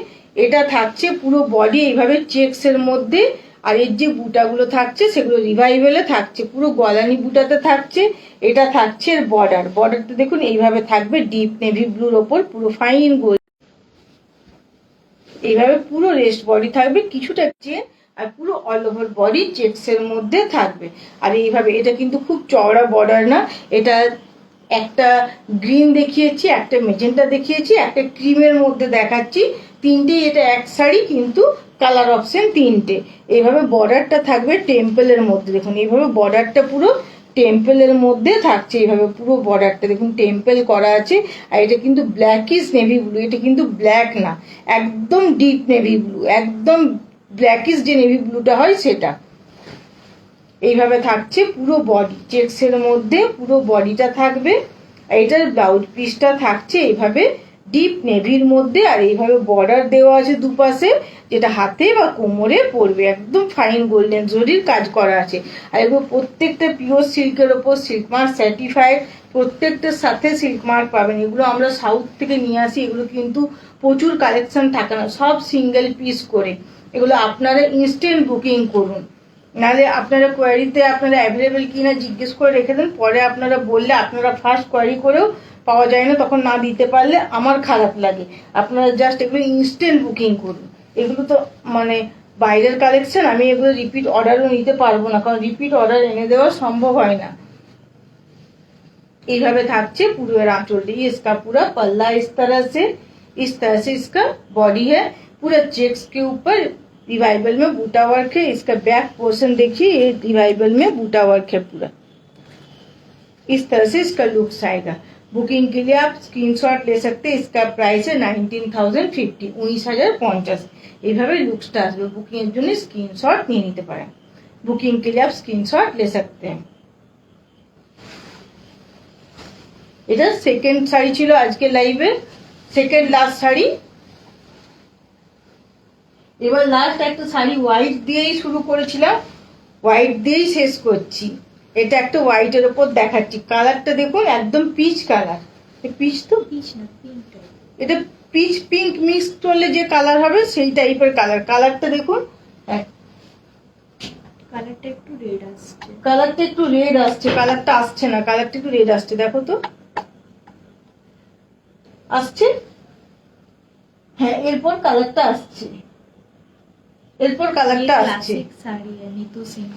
Speaker 1: এটা থাকছে পুরো বডি এইভাবে চেক্স এর মধ্যে, আর এর যে বুটাগুলো থাকছে সেগুলো রিভাইভালে থাকছে, পুরো গলানি বুটাতে থাকছে। এটা থাকছে এর বর্ডার, বর্ডারটা দেখুন এইভাবে থাকবে ডিপ নেভি ব্লুর ওপর পুরো ফাইন গোল্ড। এইভাবে পুরো রেস্ট বডি থাকবে, কিছুটা চেন আর পুরো অল ওভার বডি চেক্স এর মধ্যে থাকবে। আর এইভাবে এটা কিন্তু খুব চওড়া বর্ডার না, এটা একটা গ্রিন দেখিয়েছি, একটা মেজেন্টা দেখিয়েছি, একটা ক্রিমের মধ্যে দেখাচ্ছি। তিনটেই এটা এক শাড়ি কিন্তু কালার অপশন তিনটে। এইভাবে বর্ডারটা থাকবে টেম্পলের মধ্যে, দেখুন এইভাবে বর্ডারটা পুরো টেম্পলের মধ্যে থাকছে। এইভাবে পুরো বর্ডারটা দেখুন টেম্পল করা আছে। আর এটা কিন্তু ব্ল্যাকিশ নেভি ব্লু, এটা কিন্তু ব্ল্যাক না, একদম ডিপ নেভি ব্লু, একদম ব্ল্যাকিশ যে নেভি ব্লুটা হয় সেটা। এইভাবে থাকছে পুরো বডি চেক্স এর মধ্যে, পুরো বডিটা থাকবে। আর এটার ব্লাউজ পিসটা থাকছে এইভাবে ডিপ নেভির মধ্যে, আর এইভাবে বর্ডার দেওয়া আছে দুপাশে, যেটা হাতে বা কোমরে পড়বে। একদম ফাইন গোল্ডেন জরির কাজ করা আছে। আর এগুলো প্রত্যেকটা পিওর সিল্কের ওপর সিল্ক মার্ক সার্টিফাইড, প্রত্যেকটার সাথে সিল্ক মার্ক পাবেন। এগুলো আমরা সাউথ থেকে নিয়ে আসি, এগুলো কিন্তু প্রচুর কালেকশন থাকে না, সব সিঙ্গেল পিস করে। এগুলো আপনারা ইনস্ট্যান্ট বুকিং করুন, নাহলে আপনারা কোয়ারিতে আপনারা অ্যাভেলেবেল কিনা জিজ্ঞেস করে রেখে দেন। পরে আপনারা বললে আপনারা ফার্স্ট কোয়ারি করেও পাওয়া যায় না, তখন না দিতে পারলে আমার খারাপ লাগে। আপনারা জাস্ট এগুলো ইনস্ট্যান্ট বুকিং করুন। এগুলো তো মানে বাইরের কালেকশন, আমি এগুলো রিপিট অর্ডারও নিতে পারবো না, কারণ রিপিট অর্ডার এনে দেওয়া সম্ভব হয় না। এইভাবে থাকছে পুরো এর आंचल। ये इसका पूरा पल्ला इस तरह से इसका बॉडी है। पूरा चेक्स के ऊपर रिवाइवल में बूटा वर्क है। इसका बैक पोर्शन देखिए, ये रिवाइवल में बूटा वर्क है पूरा। इस तरह से इसका लुक्स आएगा। बुकिंग के लिए आप स्क्रीनशॉट ले सकते हैं। इसका प्राइस है 19,050, 19,050। এইভাবে লুকসটা আসবে। বুকিং এর জন্য স্ক্রিনশট নিয়ে নিতে পারেন। বুকিং के लिए आप स्क्रीनशॉट ले सकते हैं। এটা সেকেন্ড শাড়ি ছিল আজকে লাইভে, সেকেন্ড লাস্ট শাড়ি। এবার লাস্ট একটা শাড়ি হোয়াইট দিয়েই শুরু করেছিলাম, হোয়াইট দিয়েই শেষ করছি। এটা একটা হোয়াইটের উপর দেখাচ্ছি। কালারটা দেখুন, একদম পিচ কালার। পিচ তো
Speaker 2: পিচ না, পিঙ্ক টাইপ।
Speaker 1: এটা পিচ পিঙ্ক মিক্স করলে যে কালার হবে সেই টাইপের কালার। কালারটা দেখুন,
Speaker 2: কালারটা একটু রেড আসছে।
Speaker 1: কালারটা একটু রেড আসছে, কালারটা আসছে না, কালারটা একটু রেড আসছে। দেখো তো আসছে, হ্যাঁ এরপর কালারটা আসছে, एरपर कलर
Speaker 2: क्लासिक साड़ी है नीतू सिंह।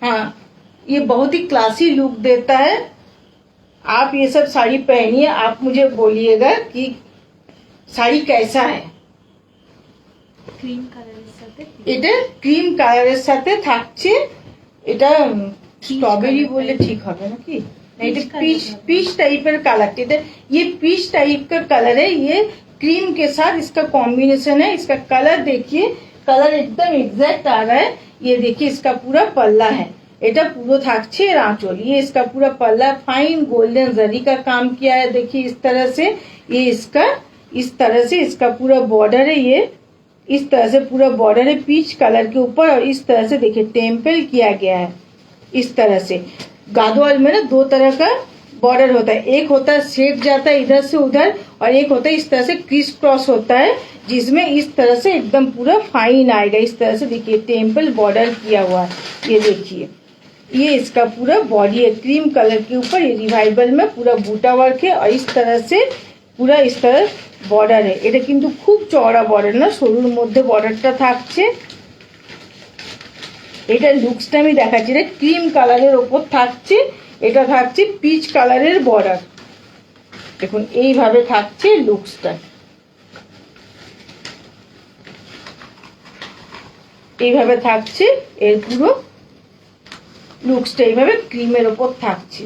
Speaker 1: हाँ, ये बहुत ही क्लासी लुक देता है। आप ये सब साड़ी पहनिए, आप मुझे बोलिएगा कि साड़ी कैसा है।
Speaker 2: ক্রিম কালারের সাথে
Speaker 1: এটা ক্রিম কালারের সাথে থাকছে। এটা স্ট্রবেরি বললে ঠিক হবে নাকি? এটা पीच टाइपर कलर। ये पीच टाइप का कलर है। ये क्रीम के साथ इसका कॉम्बिनेशन है। इसका कलर देखिए, कलर एकदम एग्जैक्ट आ रहा है। ये देखिए इसका पूरा पल्ला है। এটা পুরো থাকছে এর आंचल। ये इसका पूरा पल्ला फाइन गोल्डन जरी का काम किया है। देखिए इस तरह से, ये इसका इस तरह से इसका पूरा बॉर्डर है। ये इस तरह से पूरा बॉर्डर है पीच कलर के ऊपर। और इस तरह से देखिए टेम्पल किया गया है। इस तरह से गादोवाल में ना दो तरह का बॉर्डर होता है। एक होता है सेट जाता है इधर से उधर, और एक होता है इस तरह से क्रिस क्रॉस होता है, जिसमें इस तरह से एकदम पूरा फाइन आएगा। इस तरह से देखिए टेम्पल बॉर्डर किया हुआ है। ये देखिए, ये इसका पूरा बॉडी है क्रीम कलर के ऊपर। ये रिवाइवल में पूरा बूटा वर्क है। और इस तरह से पूरा इस तरह बॉर्डर है। এটা কিন্তু খুব চওড়া বর্ডার না, সরুর মধ্যে বর্ডারটা থাকছে। এটা লুকসটা আমি দেখাচ্ছি। এটা ক্রিম কালারের ওপর থাকছে। এটা থাকছে পিচ কালারের বর্ডার। দেখুন এইভাবে থাকছে লুকসটা। এইভাবে থাকছে এর পুরো लुक्सটা। এইভাবে ক্রিমের ওপর থাকছে।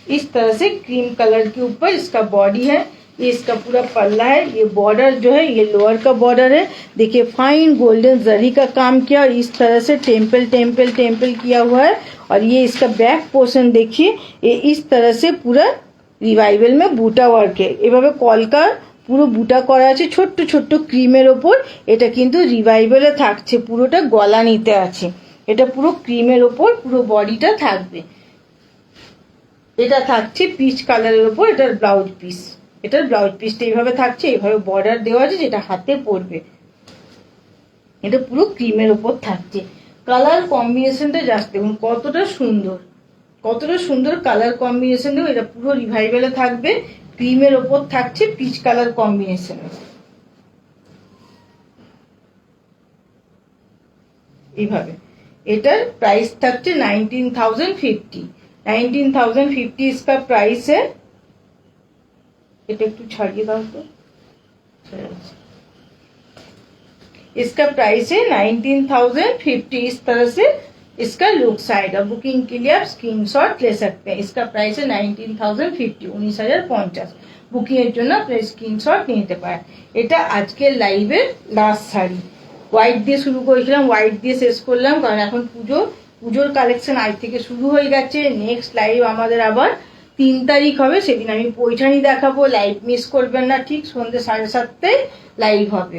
Speaker 1: इस तरह से क्रीम कलर के ऊपर इसका बॉडी है। ये इसका पूरा पल्ला है। ये बॉर्डर जो है ये लोअर का बॉर्डर है। देखिए फाइन गोल्डन जरी का काम किया, और इस तरह से टेम्पल टेम्पल टेम्पल किया हुआ है। और ये इसका बैक पोर्शन देखिए, ये इस तरह से पूरा रिवाइवल में बूटा वर्क है। এভাবে কলকা পুরো বুটা করা আছে ছোট্ট ছোট্ট ক্রিমের ওপর। এটা কিন্তু রিভাইভালে থাকছে, পুরোটা গলা নিতে আছে। এটা পুরো ক্রিমের ওপর পুরো বডিটা থাকবে। এটা থাকছে পিচ কালারের ওপর। এটার ব্লাউজ পিস, এটার ব্লাউজ পিসটা এইভাবে থাকছে। এইভাবে বর্ডার দেওয়া আছে যেটা হাতে পড়বে। এটা পুরো ক্রিমের ওপর থাকছে। কালার কম্বিনেশনটা জাস্ট দেখুন কতটা সুন্দর, কতটা সুন্দর কালার কম্বিনেশন। দেখুন এটা পুরো রিভাইভালে থাকবে, ক্রিমের ওপর থাকছে পিচ কালার কম্বিনেশন। এইভাবে এটার प्राइस থাকছে 19,050। 19,050 इसका प्राइस है। এটা একটু ছাড়িয়ে দাও তো। इसका प्राइस है 19,050। इस तरह से इसका लुक्स आएगा। बुकिंग के लिए आप स्क्रीनशॉट ले सकते हैं। इसका प्राइस है 19,050, 19,050। বুকিং এর জন্য আপনি স্ক্রিনশট নিতে পারেন। এটা আজকের লাইভের লাস্ট শাড়ি। হোয়াইট দিয়ে শুরু করেছিলাম, হোয়াইট দিয়ে শেষ করলাম, কারণ এখন পুজোর কালেকশন আজ থেকে শুরু হয়ে গেছে। নেক্সট লাইভ আমাদের আবার 3 তারিখ হবে। সেদিন আমি পৈঠানি দেখাবো। লাইভ মিস করবেন না, ঠিক সন্ধ্যে 7:30টায় লাইভ হবে।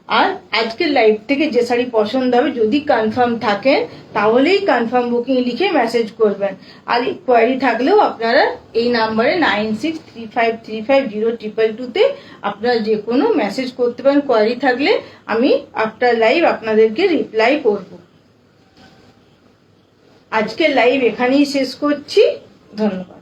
Speaker 1: আর আজকের লাইভ থেকে যে শাড়ি পছন্দ হবে, যদি কনফার্ম থাকেন তাহলেই কনফার্ম বুকিং লিখে মেসেজ করবেন। আর কোয়ারি থাকলেও আপনারা এই নাম্বারে 9635350222 আপনারা যে কোনো মেসেজ করতে পারেন। কোয়ারি থাকলে আমি আফটার লাইভ আপনাদেরকে রিপ্লাই করব। আজকের লাইভ এখানেই শেষ করছি। ধন্যবাদ।